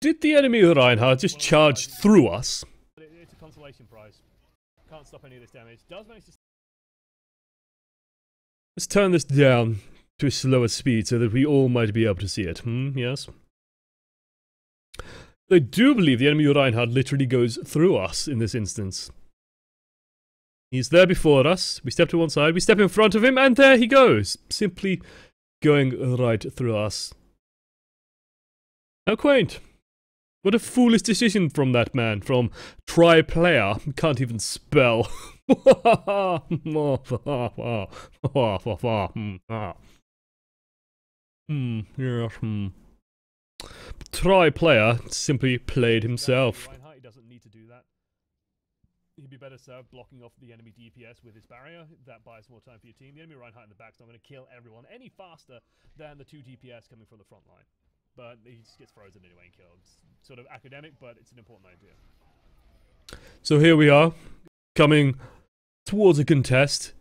did the enemy Reinhardt just charge through us? It's a consolation prize. Can't stop any of this damage. Does manage to. Let's turn this down to a slower speed so that we all might be able to see it. Yes. I do believe the enemy Reinhardt literally goes through us in this instance. He's there before us. We step to one side, we step in front of him, and there he goes. Simply going right through us. How quaint. What a foolish decision from that man, from tri-player, can't even spell. Tri-player simply played himself. Reinhardt, he doesn't need to do that. He'd be better served blocking off the enemy DPS with his barrier. That buys more time for your team. The enemy Reinhardt in the back's not going to kill everyone any faster than the 2 DPS coming from the front line. But he just gets frozen anyway and killed. It's sort of academic, but it's an important idea. So here we are, coming towards a contest.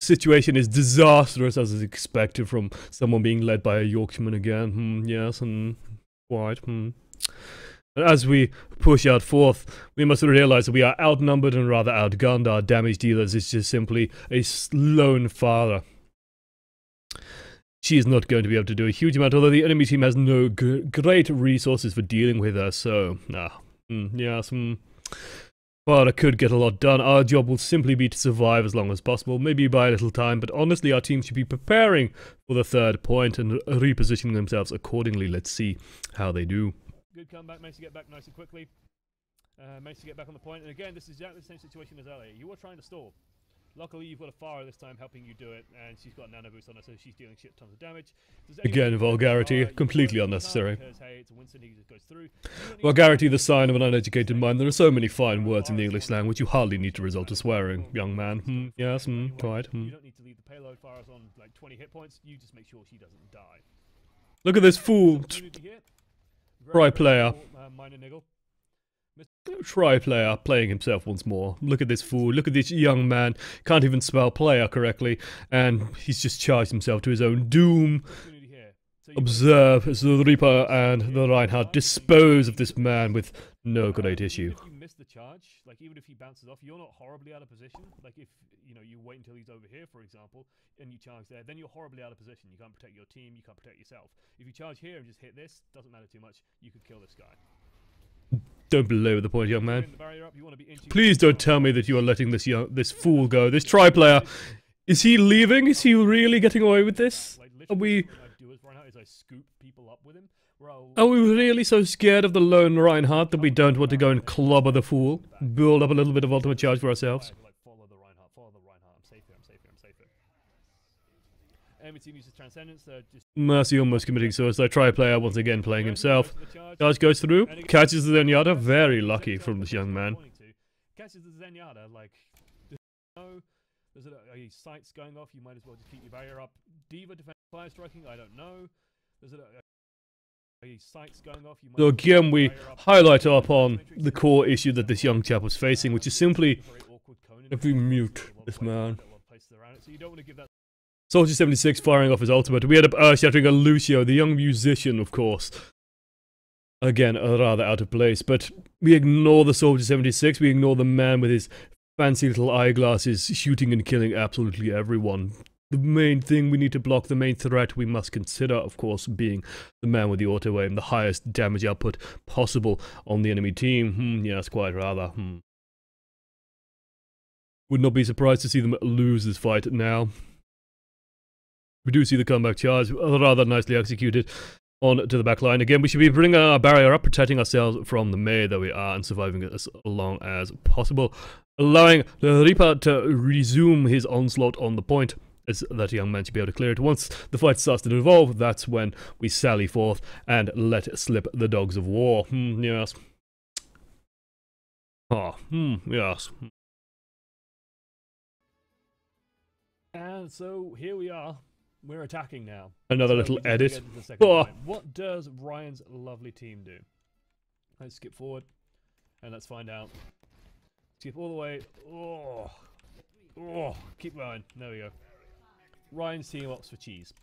Situation is disastrous as is expected from someone being led by a Yorkshireman again. Yes, quite. As we push out forth, we must realize that we are outnumbered and rather outgunned. Our damage dealers is just simply a lone father. She is not going to be able to do a huge amount, although the enemy team has no great resources for dealing with her, so, yes, Farah could get a lot done. Our job will simply be to survive as long as possible, maybe buy a little time, but honestly our team should be preparing for the third point and repositioning themselves accordingly. Let's see how they do. Good comeback, managed to get back nice and quickly. Managed to get back on the point, and again, this is exactly the same situation as earlier. You were trying to stall. Luckily, you've got a Farah this time helping you do it, and she's got a nano boost on her, so she's dealing shit tons of damage. Again, vulgarity, completely unnecessary. Because, hey, it's a Winston, he just goes through. Vulgarity, the sign of an uneducated mind. There are so many fine words in the English slang which you hardly need to resort to swearing, young man. Yes, quite. You don't need to leave the payload. Farah's on like 20 hit points. You just make sure she doesn't die. Look at this fool. Try player. Minor niggle. Try player playing himself once more. Look at this fool. Look at this young man. Can't even spell player correctly. And he's just charged himself to his own doom. Observe as the Reaper and the Reinhardt dispose of this man with no great issue. If you miss the charge, like even if he bounces off, you're not horribly out of position. Like if you wait until he's over here, for example, and you charge there, then you're horribly out of position. You can't protect your team, you can't protect yourself. If you charge here and just hit this, doesn't matter too much. You could kill this guy. Don't belabor the point, young man. Please don't tell me that you are letting this fool go. This try player. Is he leaving? Is he really getting away with this? Are we really so scared of the lone Reinhardt that we don't want to go and clobber the fool? Build up a little bit of ultimate charge for ourselves? Follow the Reinhardt, I'm safe here, I'm safe here, I'm safe here. Enemy team uses Transcendence, Mercy almost committing suicide. Try player once again playing himself. Charge goes through, catches the Zenyatta. Very lucky from this young man. Catches the Zenyatta, like, there's a sights going off, you might as well just keep your barrier up. Diva defense fire striking, I don't know. There's a sights going off, you might so again we highlight upon the core issue that this young chap was facing, which is simply, if we mute this man. Soldier 76 firing off his ultimate. We end up shattering a Lucio, the young musician, of course. Again, rather out of place, but we ignore the Soldier 76, we ignore the man with his fancy little eyeglasses shooting and killing absolutely everyone. The main thing we need to block, the main threat we must consider, of course, being the man with the auto-aim, the highest damage output possible on the enemy team. Yes, quite rather. Would not be surprised to see them lose this fight now. We do see the comeback charge, rather nicely executed, on to the back line. Again, we should be bringing our barrier up, protecting ourselves from the melee that we are, and surviving as long as possible. Allowing the Reaper to resume his onslaught on the point, as that young man should be able to clear it. Once the fight starts to evolve, that's when we sally forth and let slip the dogs of war. Yes. Yes. And so, here we are. We're attacking now. Another little edit. What does Ryan's lovely team do? Let's skip forward and let's find out. Skip all the way. Keep going. There we go. Ryan's team opts for cheese.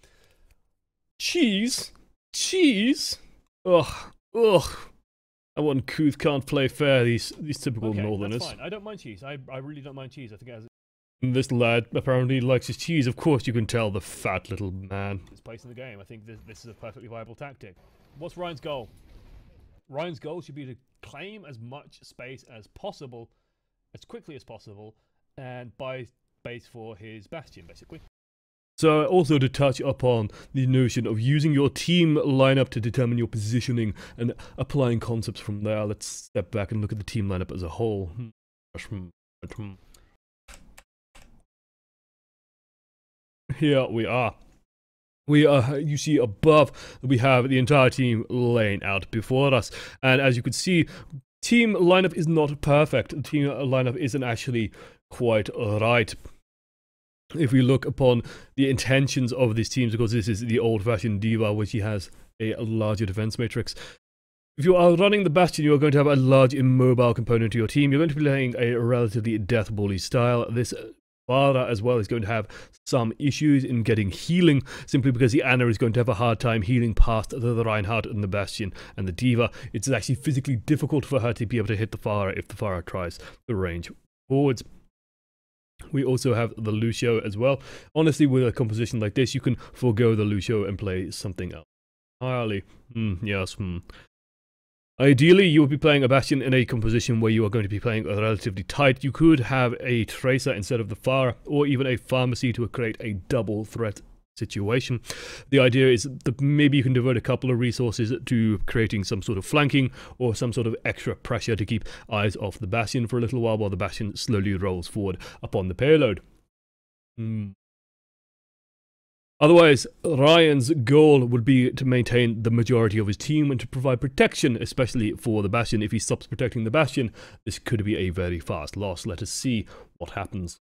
Cheese? Cheese? Ugh. I want couth can't play fair, these typical northerners. That's fine. I don't mind cheese. I really don't mind cheese. I think it has this lad apparently likes his cheese. Of course you can tell, the fat little man. His place in the game. I think this is a perfectly viable tactic. What's Ryan's goal? Ryan's goal should be to claim as much space as possible, as quickly as possible, and buy space for his bastion, basically. So also to touch upon the notion of using your team lineup to determine your positioning and applying concepts from there, let's step back and look at the team lineup as a whole. Here we are. You see above, we have the entire team laying out before us. And as you can see, team lineup is not perfect. The team lineup isn't actually quite right. If we look upon the intentions of these teams, because this is the old-fashioned Diva, which he has a larger defense matrix. If you are running the Bastion, you are going to have a large immobile component to your team. You're going to be playing a relatively death bully style. This Vara as well is going to have some issues in getting healing, simply because the Anna is going to have a hard time healing past the Reinhardt and the Bastion and the Diva. It's actually physically difficult for her to be able to hit the Vara if the Vara tries to range forwards. We also have the Lucio as well. Honestly, with a composition like this, you can forego the Lucio and play something else entirely. Yes. Ideally, you would be playing a Bastion in a composition where you are going to be playing relatively tight. You could have a Tracer instead of the Fire, or even a Pharmacy to create a double threat situation. The idea is that maybe you can devote a couple of resources to creating some sort of flanking or some sort of extra pressure to keep eyes off the Bastion for a little while the Bastion slowly rolls forward upon the payload. Otherwise, Ryan's goal would be to maintain the majority of his team and to provide protection, especially for the Bastion. If he stops protecting the Bastion, this could be a very fast loss. Let us see what happens.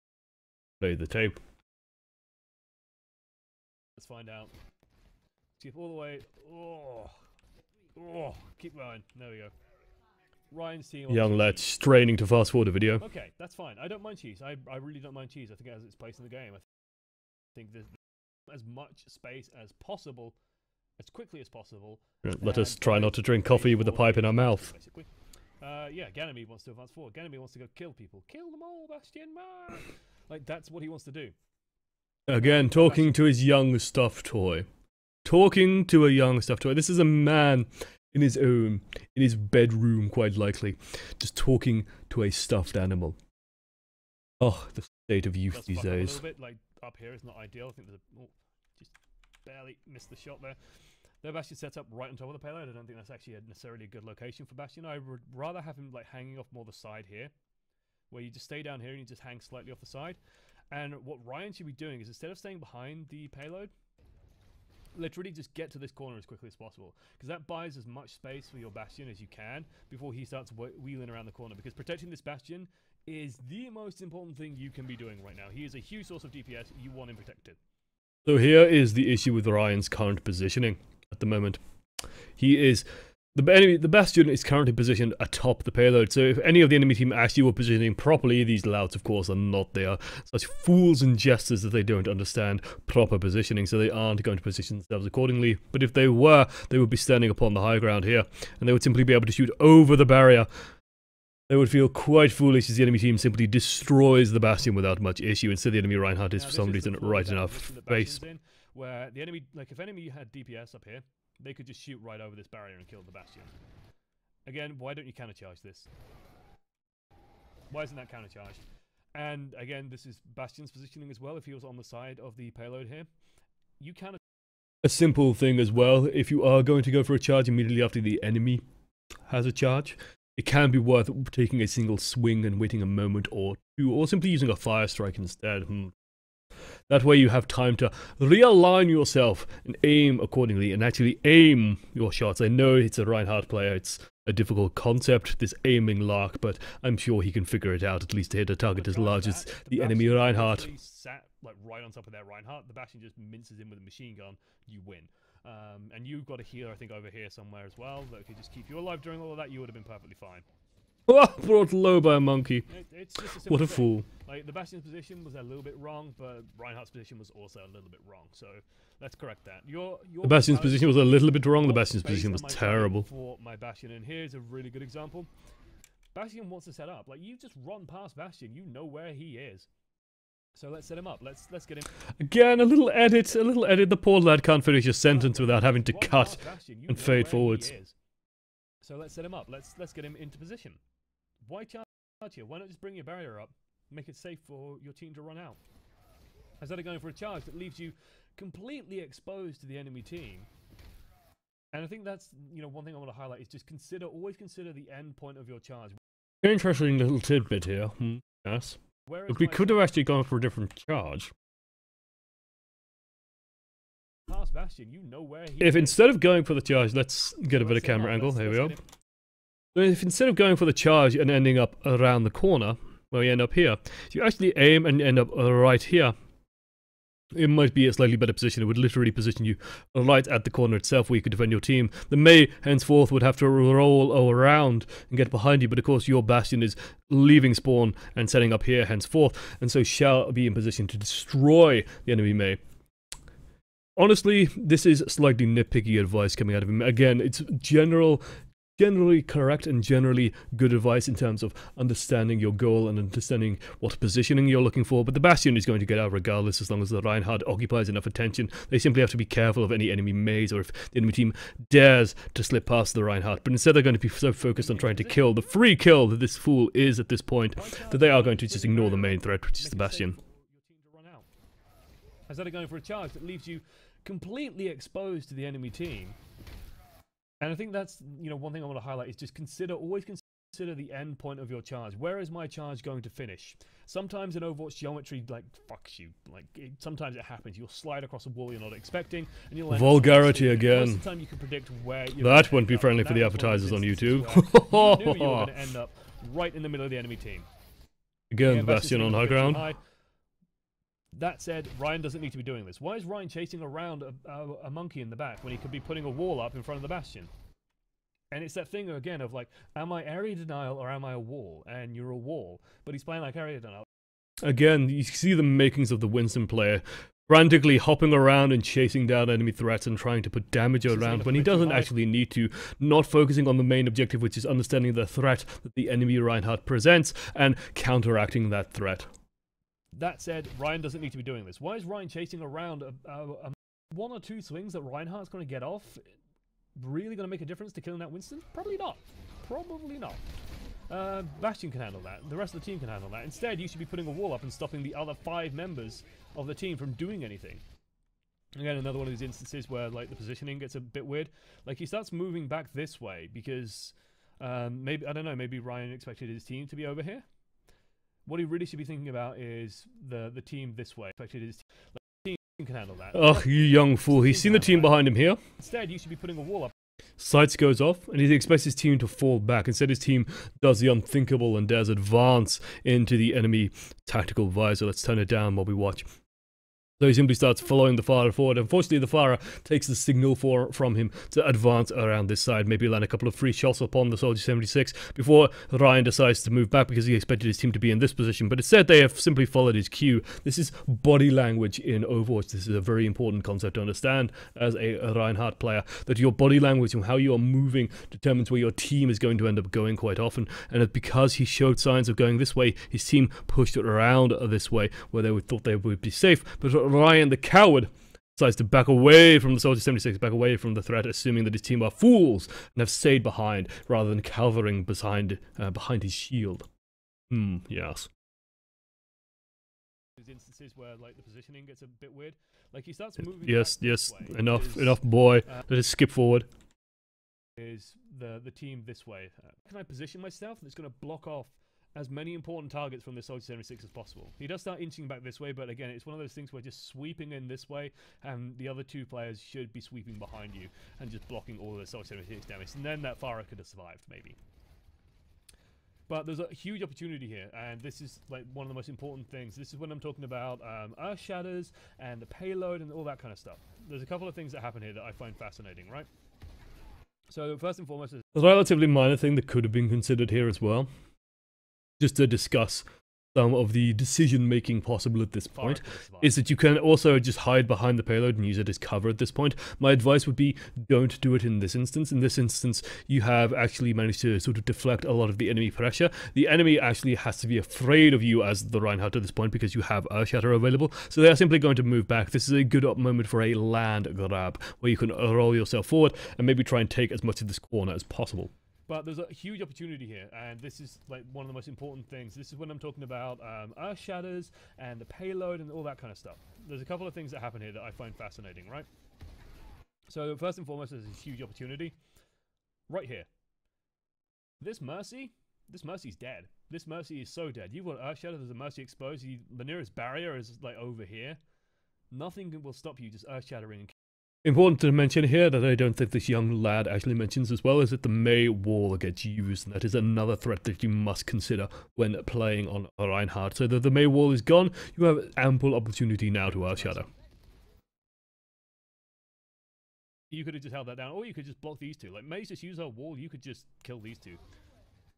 Play the tape. Let's find out. Skip all the way. Oh, keep going. There we go. Ryan's team. Young lad straining to fast forward the video. Okay, that's fine. I don't mind cheese. I really don't mind cheese. I think it has its place in the game. I think there's as much space as possible, as quickly as possible. Let us try not to drink coffee with a pipe in our mouth. Basically. Yeah, Ganymede wants to advance forward. Ganymede wants to go kill people. Kill them all, Bastion, man! Like, that's what he wants to do. Again, talking to his young stuffed toy. Talking to a young stuffed toy. This is a man in his own, in his bedroom, quite likely, just talking to a stuffed animal. Oh, the state of youth these days. A little bit, like, up here is not ideal. I think there's a... Oh, just barely missed the shot there. Their Bastion set up right on top of the payload. I don't think that's actually necessarily a good location for Bastion. I would rather have him, like, hanging off more the side here, where you just stay down here and you just hang slightly off the side. And what Ryan should be doing is, instead of staying behind the payload, literally just get to this corner as quickly as possible, because that buys as much space for your Bastion as you can before he starts wheeling around the corner, because protecting this Bastion is the most important thing you can be doing right now. He is a huge source of DPS. You want him protected. So here is the issue with Ryan's current positioning at the moment. He is... The Bastion is currently positioned atop the payload, so if any of the enemy team actually were positioning properly, these louts of course are not. They are such fools and jesters that they don't understand proper positioning, so they aren't going to position themselves accordingly. But if they were, they would be standing upon the high ground here, and they would simply be able to shoot over the barrier. They would feel quite foolish as the enemy team simply destroys the Bastion without much issue. Instead, the enemy Reinhardt is for some reason right in our face. Where the enemy, like if enemy had DPS up here, they could just shoot right over this barrier and kill the Bastion. Again, why don't you countercharge this? Why isn't that countercharged? And again, this is Bastion's positioning as well. If he was on the side of the payload here, you counter. A simple thing as well, if you are going to go for a charge immediately after the enemy has a charge, it can be worth taking a single swing and waiting a moment or two, or simply using a fire strike instead. That way you have time to realign yourself and aim accordingly, and actually aim your shots. I know it's a Reinhardt player, it's a difficult concept, this aiming lark, but I'm sure he can figure it out, at least to hit a target as large as the enemy Reinhardt. Sat like right on top of their Reinhardt, the Bastion just minces in with a machine gun, you win. And you've got a healer, I think, over here somewhere as well, that could just keep you alive during all of that. You would have been perfectly fine. Brought low by a monkey. It's just what a fool. Like, the Bastion's position was a little bit wrong, but Reinhardt's position was also a little bit wrong. So let's correct that. The Bastion's position was a little bit wrong. The Bastion's position was terrible. For my Bastion, and here's a really good example. Bastion wants to set up. Like, you just run past Bastion. You know where he is. So let's set him up. Let's get him. Again, a little edit. The poor lad can't finish a sentence without having to cut and fade forwards. So let's set him up. Let's get him into position. Why charge here? Why not just bring your barrier up, make it safe for your team to run out? Instead of going for a charge that leaves you completely exposed to the enemy team. And I think that's, you know, one thing I want to highlight is just always consider the end point of your charge. Interesting little tidbit here. Yes. But we could have actually gone for a different charge. Past Bastion, you know where he if instead of going for the charge, let's get a bit of camera angle. Here we go. So if instead of going for the charge and ending up around the corner, where you end up here, if you actually aim and end up right here, it might be a slightly better position. It would literally position you right at the corner itself where you could defend your team. The Mei, henceforth, would have to roll around and get behind you, but of course your Bastion is leaving spawn and setting up here henceforth, and so shall be in position to destroy the enemy Mei. Honestly, this is slightly nitpicky advice coming out of him. Again, it's general generally correct and generally good advice in terms of understanding your goal and understanding what positioning you're looking for, but the Bastion is going to get out regardless as long as the Reinhardt occupies enough attention. They simply have to be careful of any enemy maze or if the enemy team dares to slip past the Reinhardt, but instead they're going to be so focused on trying to kill the free kill that this fool is at this point that they are going to just ignore the main threat, which is the Bastion. Instead of going for a charge that leaves you completely exposed to the enemy team. And I think that's, you know, one thing I want to highlight is just always consider the end point of your charge. Where is my charge going to finish? Sometimes in Overwatch, geometry, like, fucks you. Like, sometimes it happens. You'll slide across a wall you're not expecting, and you'll end up vulgarity again. most of the time you can predict where you're That won't be friendly for the advertisers on YouTube. You knew you were going to end up right in the middle of the enemy team. Again, Bastion on high ground. That said, Ryan doesn't need to be doing this. Why is Ryan chasing around a monkey in the back when he could be putting a wall up in front of the Bastion? And it's that thing again of like, am I area denial or am I a wall? And you're a wall, but he's playing like area denial. Again, you see the makings of the Winston player, frantically hopping around and chasing down enemy threats and trying to put damage around when he doesn't actually need to, not focusing on the main objective, which is understanding the threat that the enemy Reinhardt presents and counteracting that threat. That said, Ryan doesn't need to be doing this. Why is Ryan chasing around one or two swings that Reinhardt's going to get off really going to make a difference to killing that Winston? Probably not. Probably not. Bastion can handle that. The rest of the team can handle that. Instead, you should be putting a wall up and stopping the other 5 members of the team from doing anything. Again, another one of these instances where like the positioning gets a bit weird. Like he starts moving back this way because maybe, I don't know, maybe Ryan expected his team to be over here. What he really should be thinking about is the team this way. Expected his team can handle that. Oh, you young fool. He's seen the team behind him here. Instead, you should be putting a wall up. Sights goes off, and he expects his team to fall back. Instead, his team does the unthinkable and dares advance into the enemy tactical visor. Let's turn it down while we watch. So he simply starts following the Fara forward. Unfortunately, the Fara takes the signal from him to advance around this side, maybe land a couple of free shots upon the Soldier 76 before Ryan decides to move back because he expected his team to be in this position. But instead, they have simply followed his cue. This is body language in Overwatch. This is a very important concept to understand as a Reinhardt player, that your body language and how you are moving determines where your team is going to end up going quite often. And because he showed signs of going this way, his team pushed it around this way where they thought they would be safe. But Ryan, the coward, decides to back away from the Soldier 76, back away from the threat, assuming that his team are fools and have stayed behind rather than cowering behind his shield. Yes. These instances where like the positioning gets a bit weird. Like he starts moving. Yes, enough, boy. Let us skip forward. Is the team this way? Can I position myself that's going to block off as many important targets from the Soldier 76 as possible? He does start inching back this way, but again, it's one of those things where just sweeping in this way, and the other 2 players should be sweeping behind you and just blocking all of the Soldier 76 damage, and then that Farah could have survived, maybe. But there's a huge opportunity here, and this is like one of the most important things. This is when I'm talking about Earth Shatters and the payload and all that kind of stuff. There's a couple of things that happen here that I find fascinating, right? So first and foremost, a relatively minor thing that could have been considered here as well, just to discuss some of the decision-making possible at this point, is that you can also just hide behind the payload and use it as cover at this point. My advice would be, don't do it in this instance. In this instance, you have actually managed to sort of deflect a lot of the enemy pressure. The enemy actually has to be afraid of you as the Reinhardt at this point because you have Earthshatter available, so they are simply going to move back. This is a good moment for a land grab, where you can roll yourself forward and maybe try and take as much of this corner as possible. But there's a huge opportunity here, and this is like one of the most important things. This is when I'm talking about Earth Shatters and the payload and all that kind of stuff. There's a couple of things that happen here that I find fascinating, right? So first and foremost, there's a huge opportunity right here. This Mercy's dead. This Mercy is so dead. You've got Earth Shatter, there's a Mercy exposed. The nearest barrier is like over here. Nothing will stop you just Earth Shattering and important to mention here that I don't think this young lad actually mentions as well is that the May wall gets used, and that is another threat that you must consider when playing on Reinhardt. So that the May wall is gone, you have ample opportunity now to Earthshatter. You could have just held that down, or you could just block these 2. Like, May's just use her wall, you could just kill these 2.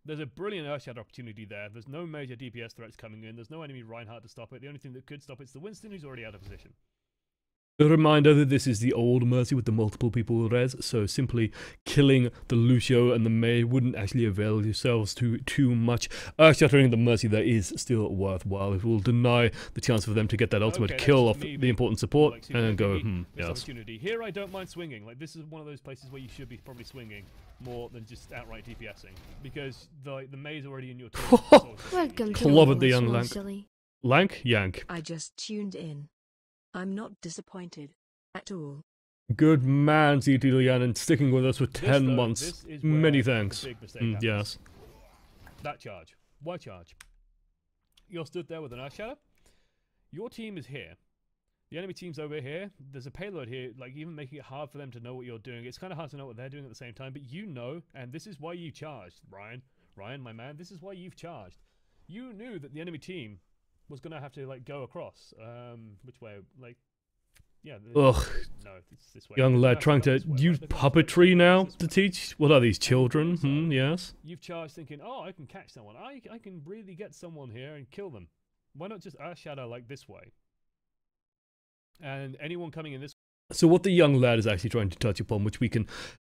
There's a brilliant Earthshatter opportunity there. There's no major DPS threats coming in. There's no enemy Reinhardt to stop it. The only thing that could stop it's the Winston, who's already out of position. A reminder that this is the old Mercy with the multiple people res, so simply killing the Lucio and the Mei wouldn't actually avail yourselves to too much. Shattering the Mercy there is still worthwhile. It will deny the chance for them to get that ultimate kill off the important support and go, yes. Opportunity. Here I don't mind swinging. Like, this is one of those places where you should be probably swinging more than just outright DPSing, because the Mei's already in your team. Clobbered the young Lank. Lank? Yank. I just tuned in. I'm not disappointed at all. Good man, CT Lian, and sticking with us for 10 months. Many thanks. Yes. That charge. Why charge? You're stood there with an Earth Shadow. Your team is here. The enemy team's over here. There's a payload here, like even making it hard for them to know what you're doing. It's kind of hard to know what they're doing at the same time, but you know, and this is why you charged, Ryan. Ryan, my man, this is why you've charged. You knew that the enemy team was gonna have to like go across. Which way? Like, yeah. Ugh. No, it's this way. Young lad trying to use puppetry now to teach. What are these children? Yes. You've charged thinking, oh, I can catch someone. I can really get someone here and kill them. Why not just Earth Shadow like this way? And anyone coming in this. So what the young lad is actually trying to touch upon, which we can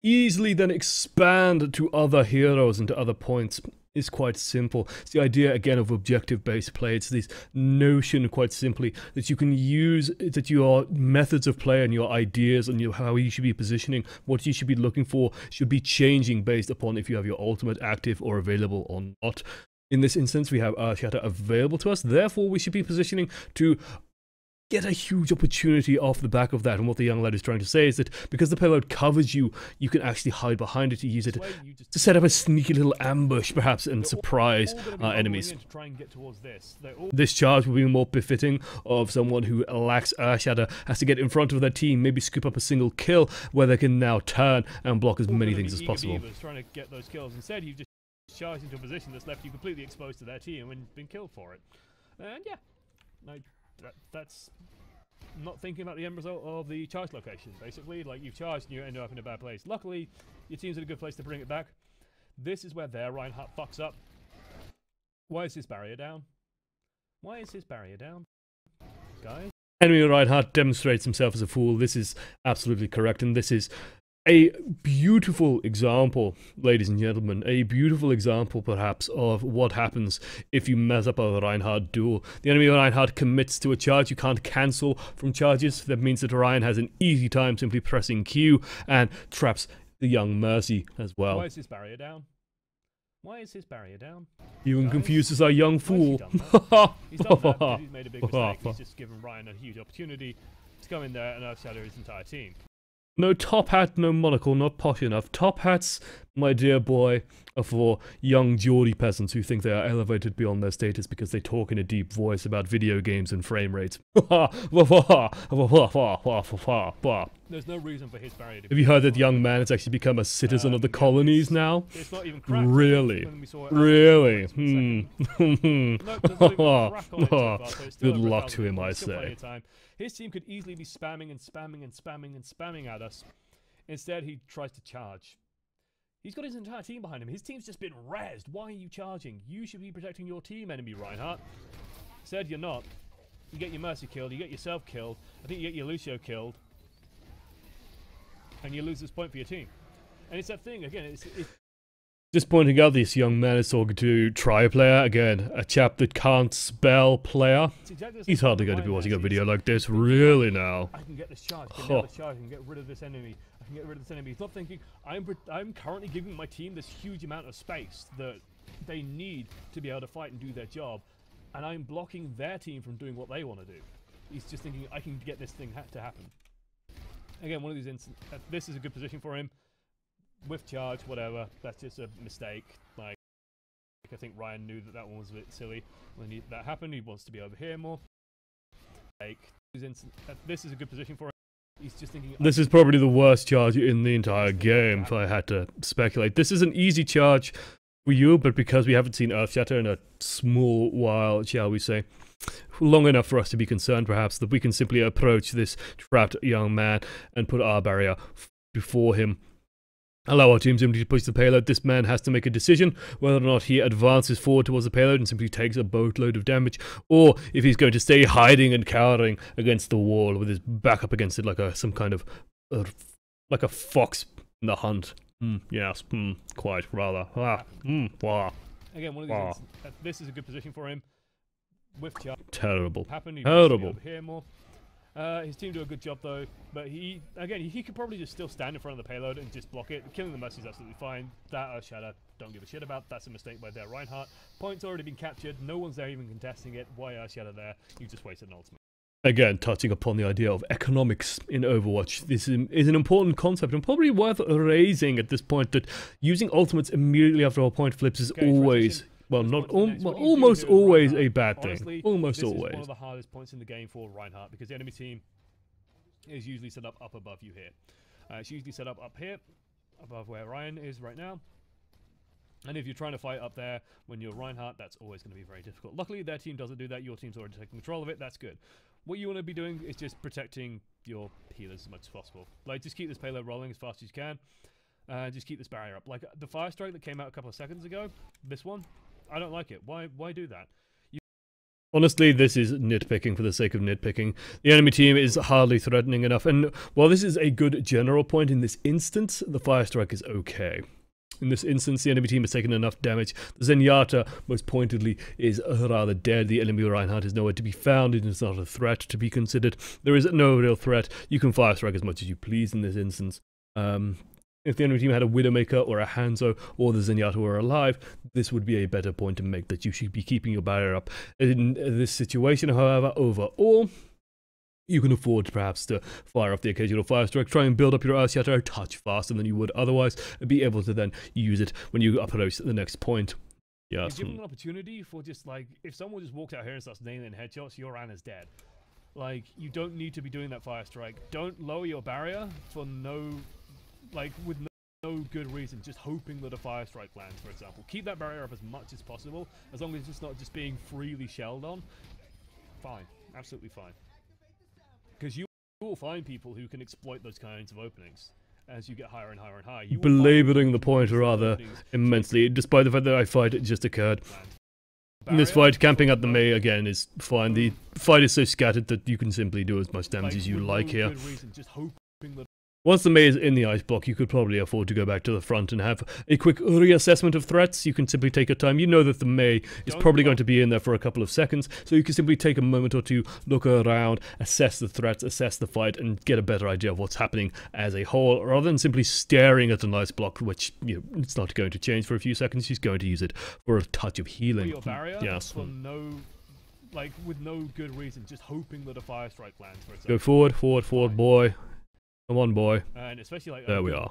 easily then expand to other heroes and to other points, is quite simple. It's the idea again of objective-based play. It's this notion, quite simply, that you can use, that your methods of play and your ideas and how you should be positioning, what you should be looking for, should be changing based upon if you have your ultimate active or available or not. In this instance, we have Earthshatter available to us, therefore we should be positioning to get a huge opportunity off the back of that. And what the young lad is trying to say is that because the payload covers you, you can actually hide behind it to use it to set up a sneaky little ambush, perhaps, and surprise our enemies. This charge will be more befitting of someone who lacks Earthshatter, has to get in front of their team, maybe scoop up a single kill where they can now turn and block as many things as possible. Trying to get those kills. Instead, you've just charged into a position that's left you completely exposed to their team and been killed for it. And yeah, like, that's not thinking about the end result of the charge location, basically. Like, you've charged and you end up in a bad place. Luckily, your team's in a good place to bring it back. This is where their Reinhardt fucks up. Why is his barrier down? Why is his barrier down, guys? Enemy Reinhardt demonstrates himself as a fool. This is absolutely correct, and this is a beautiful example, ladies and gentlemen, a beautiful example perhaps of what happens if you mess up a Reinhardt duel. The enemy Reinhardt commits to a charge. You can't cancel from charges. That means that Ryan has an easy time simply pressing Q and traps the young Mercy as well. Why is his barrier down? Why is his barrier down? Even confuses our young fool. He's done that because he's made a big mistake. He's just given Ryan a huge opportunity to go in there and Earthshatter his entire team. No top hat, no monocle, not posh enough. Top hats, my dear boy, are for young Geordie peasants who think they are elevated beyond their status because they talk in a deep voice about video games and frame rates. There's no reason for his barrier to Have you heard that young man has actually become a citizen of the colonies now? It's not even cracked. Really? Really? Good luck to him, I say. His team could easily be spamming and spamming and spamming and spamming at us. Instead, he tries to charge. He's got his entire team behind him. His team's just been rezzed. Why are you charging? You should be protecting your team, enemy Reinhardt. Said you're not. You get your Mercy killed, you get yourself killed, I think you get your Lucio killed, and you lose this point for your team. And it's that thing, again, it's just pointing out this young man is talking to Tri-Player, again, a chap that can't spell player. Exactly, he's hardly going to be watching a video like this, really now. I can get this charge, I can get this charge, I can get rid of this enemy, I can get rid of this enemy. He's not thinking, I'm currently giving my team this huge amount of space that they need to be able to fight and do their job, and I'm blocking their team from doing what they want to do. He's just thinking, I can get this thing to happen. Again, one of these instances, this is a good position for him. With charge, whatever, that's just a mistake. Like, I think Ryan knew that one was a bit silly when that happened. He wants to be over here more. Like, this is a good position for him. He's just thinking. This is probably the worst charge in the entire game, if I had to speculate. This is an easy charge for you, but because we haven't seen Earthshatter in a small while, shall we say, long enough for us to be concerned, perhaps, that we can simply approach this trapped young man and put our barrier before him. Allow our team simply to push the payload. This man has to make a decision whether or not he advances forward towards the payload and simply takes a boatload of damage, or if he's going to stay hiding and cowering against the wall with his back up against it like some kind of like a fox in the hunt. Yes, quite rather. Wow. Again, one of these things, this is a good position for him. With terrible. Terrible. Here more. His team do a good job though, but he could probably just still stand in front of the payload and just block it. Killing the Mercy is absolutely fine. That Earthshatter, don't give a shit about. That's a mistake by their Reinhardt. Point's already been captured. No one's there even contesting it. Why Earthshatter there? You just wasted an ultimate. Again, touching upon the idea of economics in Overwatch, this is an important concept and probably worth raising at this point, that using ultimates immediately after a point flips is always, well, not almost always a bad thing. Honestly, almost this always. Is one of the hardest points in the game for Reinhardt, because the enemy team is usually set up above you here. It's usually set up here, above where Ryan is right now. And if you're trying to fight up there when you're Reinhardt, that's always going to be very difficult. Luckily, their team doesn't do that. Your team's already taking control of it. That's good. What you want to be doing is just protecting your healers as much as possible. Like, just keep this payload rolling as fast as you can. Just keep this barrier up. Like, the fire strike that came out a couple of seconds ago, this one, I don't like it. Why do that? Honestly, this is nitpicking for the sake of nitpicking. The enemy team is hardly threatening enough, and while this is a good general point in this instance, the fire strike is okay. In this instance, the enemy team has taken enough damage. The Zenyatta, most pointedly, is rather dead. The enemy Reinhardt is nowhere to be found. It is not a threat to be considered. There is no real threat. You can fire strike as much as you please in this instance. If the enemy team had a Widowmaker or a Hanzo or the Zenyatta were alive, this would be a better point to make, that you should be keeping your barrier up. In this situation, however, overall, you can afford perhaps to fire off the occasional fire strike, try and build up your Earthshatter a touch faster than you would otherwise, and be able to then use it when you approach the next point. Yeah, you're giving an opportunity for just, like, if someone just walks out here and starts nailing headshots, your Anna's dead. Like, you don't need to be doing that fire strike. Don't lower your barrier for with no good reason, just hoping that a fire strike lands, for example. Keep that barrier up as much as possible, as long as it's not just being freely shelled on. Fine. Absolutely fine. Because you will find people who can exploit those kinds of openings as you get higher and higher and higher. Belaboring the point rather immensely, despite the fact that I fight it just occurred. In this fight, camping at the Mei again is fine. The fight is so scattered that you can simply do as much damage as you like here. Once the Mei is in the ice block, you could probably afford to go back to the front and have a quick reassessment of threats. You can simply take your time. You know that the Mei is probably going to be in there for a couple of seconds, so you can simply take a moment or two, look around, assess the threats, assess the fight, and get a better idea of what's happening as a whole, rather than simply staring at an ice block, which, you know, it's not going to change for a few seconds. She's going to use it for a touch of healing. Your barrier yes. For with no good reason, just hoping that a fire strike lands, for example. Go forward, boy. Come on, boy. And especially like there we are.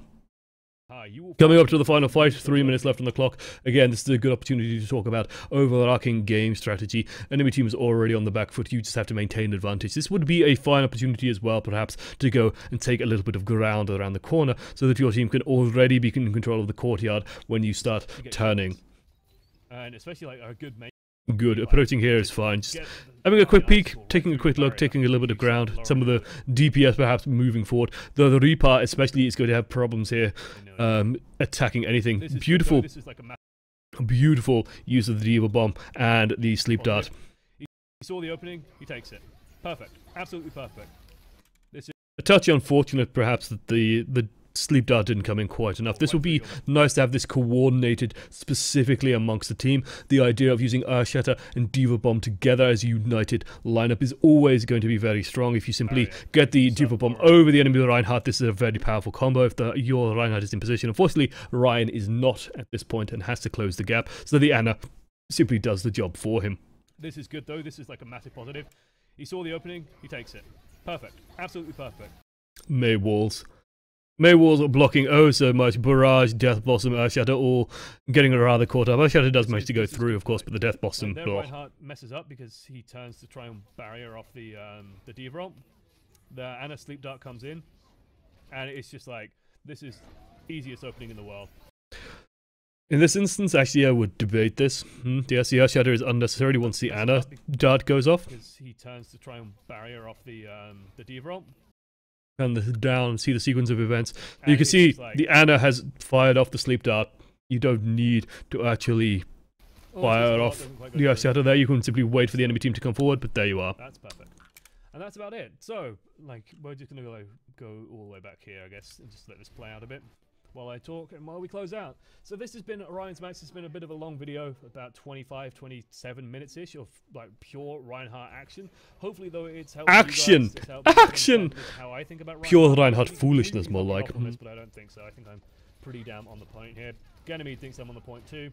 Coming up to the final fight, 3 minutes left on the clock. Again, this is a good opportunity to talk about overarching game strategy. Enemy team is already on the back foot. You just have to maintain advantage. This would be a fine opportunity as well, perhaps, to go and take a little bit of ground around the corner, so that your team can already be in control of the courtyard when you start turning. And especially like a good mate. Good. Approaching here is fine. Just having a quick peek, taking a quick look, taking a little bit of ground. Some of the DPS perhaps moving forward. Though the Reaper especially is going to have problems here attacking anything. Beautiful use of the Diva Bomb and the Sleep Dart. He saw the opening, he takes it. Perfect. Absolutely perfect. A touch unfortunate perhaps that the Sleep Dart didn't come in quite enough. This would be nice to have this coordinated specifically amongst the team. The idea of using Earthshatter and Diva Bomb together as a united lineup is always going to be very strong. If you simply get the Diva Bomb over the enemy Reinhardt, this is a very powerful combo if your Reinhardt is in position. Unfortunately, Ryan is not at this point and has to close the gap, so the Anna simply does the job for him. This is good though. This is like a massive positive. He saw the opening, he takes it. Perfect. Absolutely perfect. Mei walls are blocking oh so much. Barrage, Death Blossom, Earthshatter all getting rather caught up. Earthshatter does manage to go through, of course, but the Death Blossom... Then Reinhardt messes up because he turns to try and barrier off the Diva Bomb. The Anna Sleep Dart comes in, and it's just like, this is easiest opening in the world. In this instance, actually, I would debate this. Yes, the Earthshatter is unnecessary once the Anna Dart goes off. Because he turns to try and barrier off the Diva Bomb. turn this down, see the sequence of events. And You can it's see just like- the Anna has fired off the sleep dart. You don't need to actually fire it's off doesn't quite go the through. shatter there. You can simply wait for the enemy team to come forward, but there you are. That's perfect. And that's about it. So, like, we're just going to go all the way back here, I guess, and just let this play out a bit while I talk and while we close out. So this has been Orion's Max. It's been a bit of a long video, about 25, 27 minutes-ish of, like, pure Reinhardt action. Hopefully, though, it's helped Action! you guys. It's helped me Action! understand how I think about Pure Reinhardt. Reinhardt Maybe- foolishness, maybe more you got me like. off on this, but I don't think so. I think I'm pretty damn on the point here. Ganymede thinks I'm on the point, too.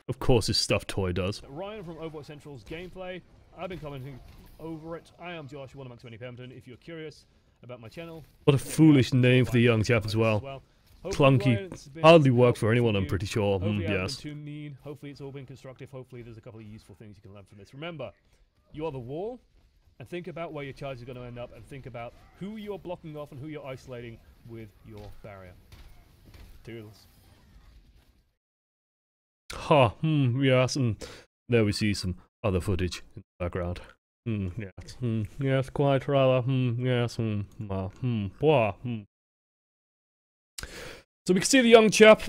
Of course, his stuffed toy does. Ryan from Overwatch Central's gameplay. I've been commenting over it. I am Josh, one amongst many Pemberton. If you're curious about my channel, What a foolish name for the young chap as well. Hopefully, Clunky. Ryan, it's been Hardly worked helpful for anyone, I'm you. pretty sure. Hopefully I haven't Yes. been too mean. Hopefully it's all been constructive. Hopefully there's a couple of useful things you can learn from this. Remember, you are the wall, and think about where your charge is going to end up, and think about who you're blocking off and who you're isolating with your barrier. Toodles. Ha, yes, and there we see some other footage in the background. Yes, yes, quite rather, yes, well, blah, So we can see the young chap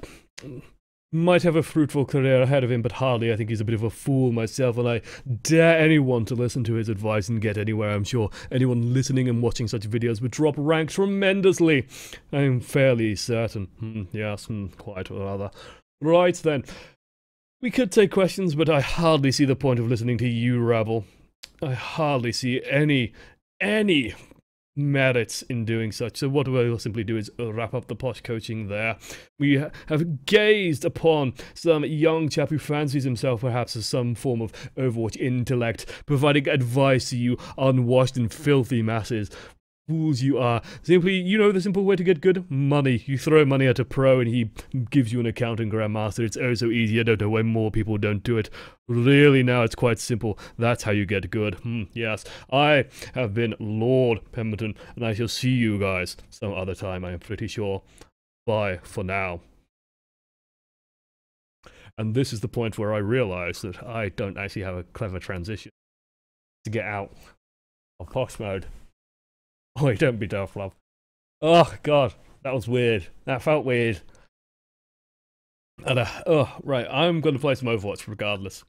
might have a fruitful career ahead of him, but hardly. I think he's a bit of a fool myself, and I dare anyone to listen to his advice and get anywhere. I'm sure anyone listening and watching such videos would drop rank tremendously. I'm fairly certain. Yes, quite rather. Right then. We could take questions, but I hardly see the point of listening to you rabble. I hardly see any merits in doing such. So what we'll simply do is wrap up the Posh coaching there. We have gazed upon some young chap who fancies himself perhaps as some form of Overwatch intellect, providing advice to you unwashed and filthy masses. Fools you are. Simply, you know the simple way to get good? Money. You throw money at a pro and he gives you an account in Grandmaster. It's oh so easy. I don't know why more people don't do it. Really now it's quite simple. That's how you get good. Yes. I have been Lord Pemberton, and I shall see you guys some other time, I am pretty sure. Bye for now. And this is the point where I realize that I don't actually have a clever transition to get out of Posh mode. Oh, don't be daft, love. Oh, God. That was weird. That felt weird. And, right. I'm going to play some Overwatch regardless.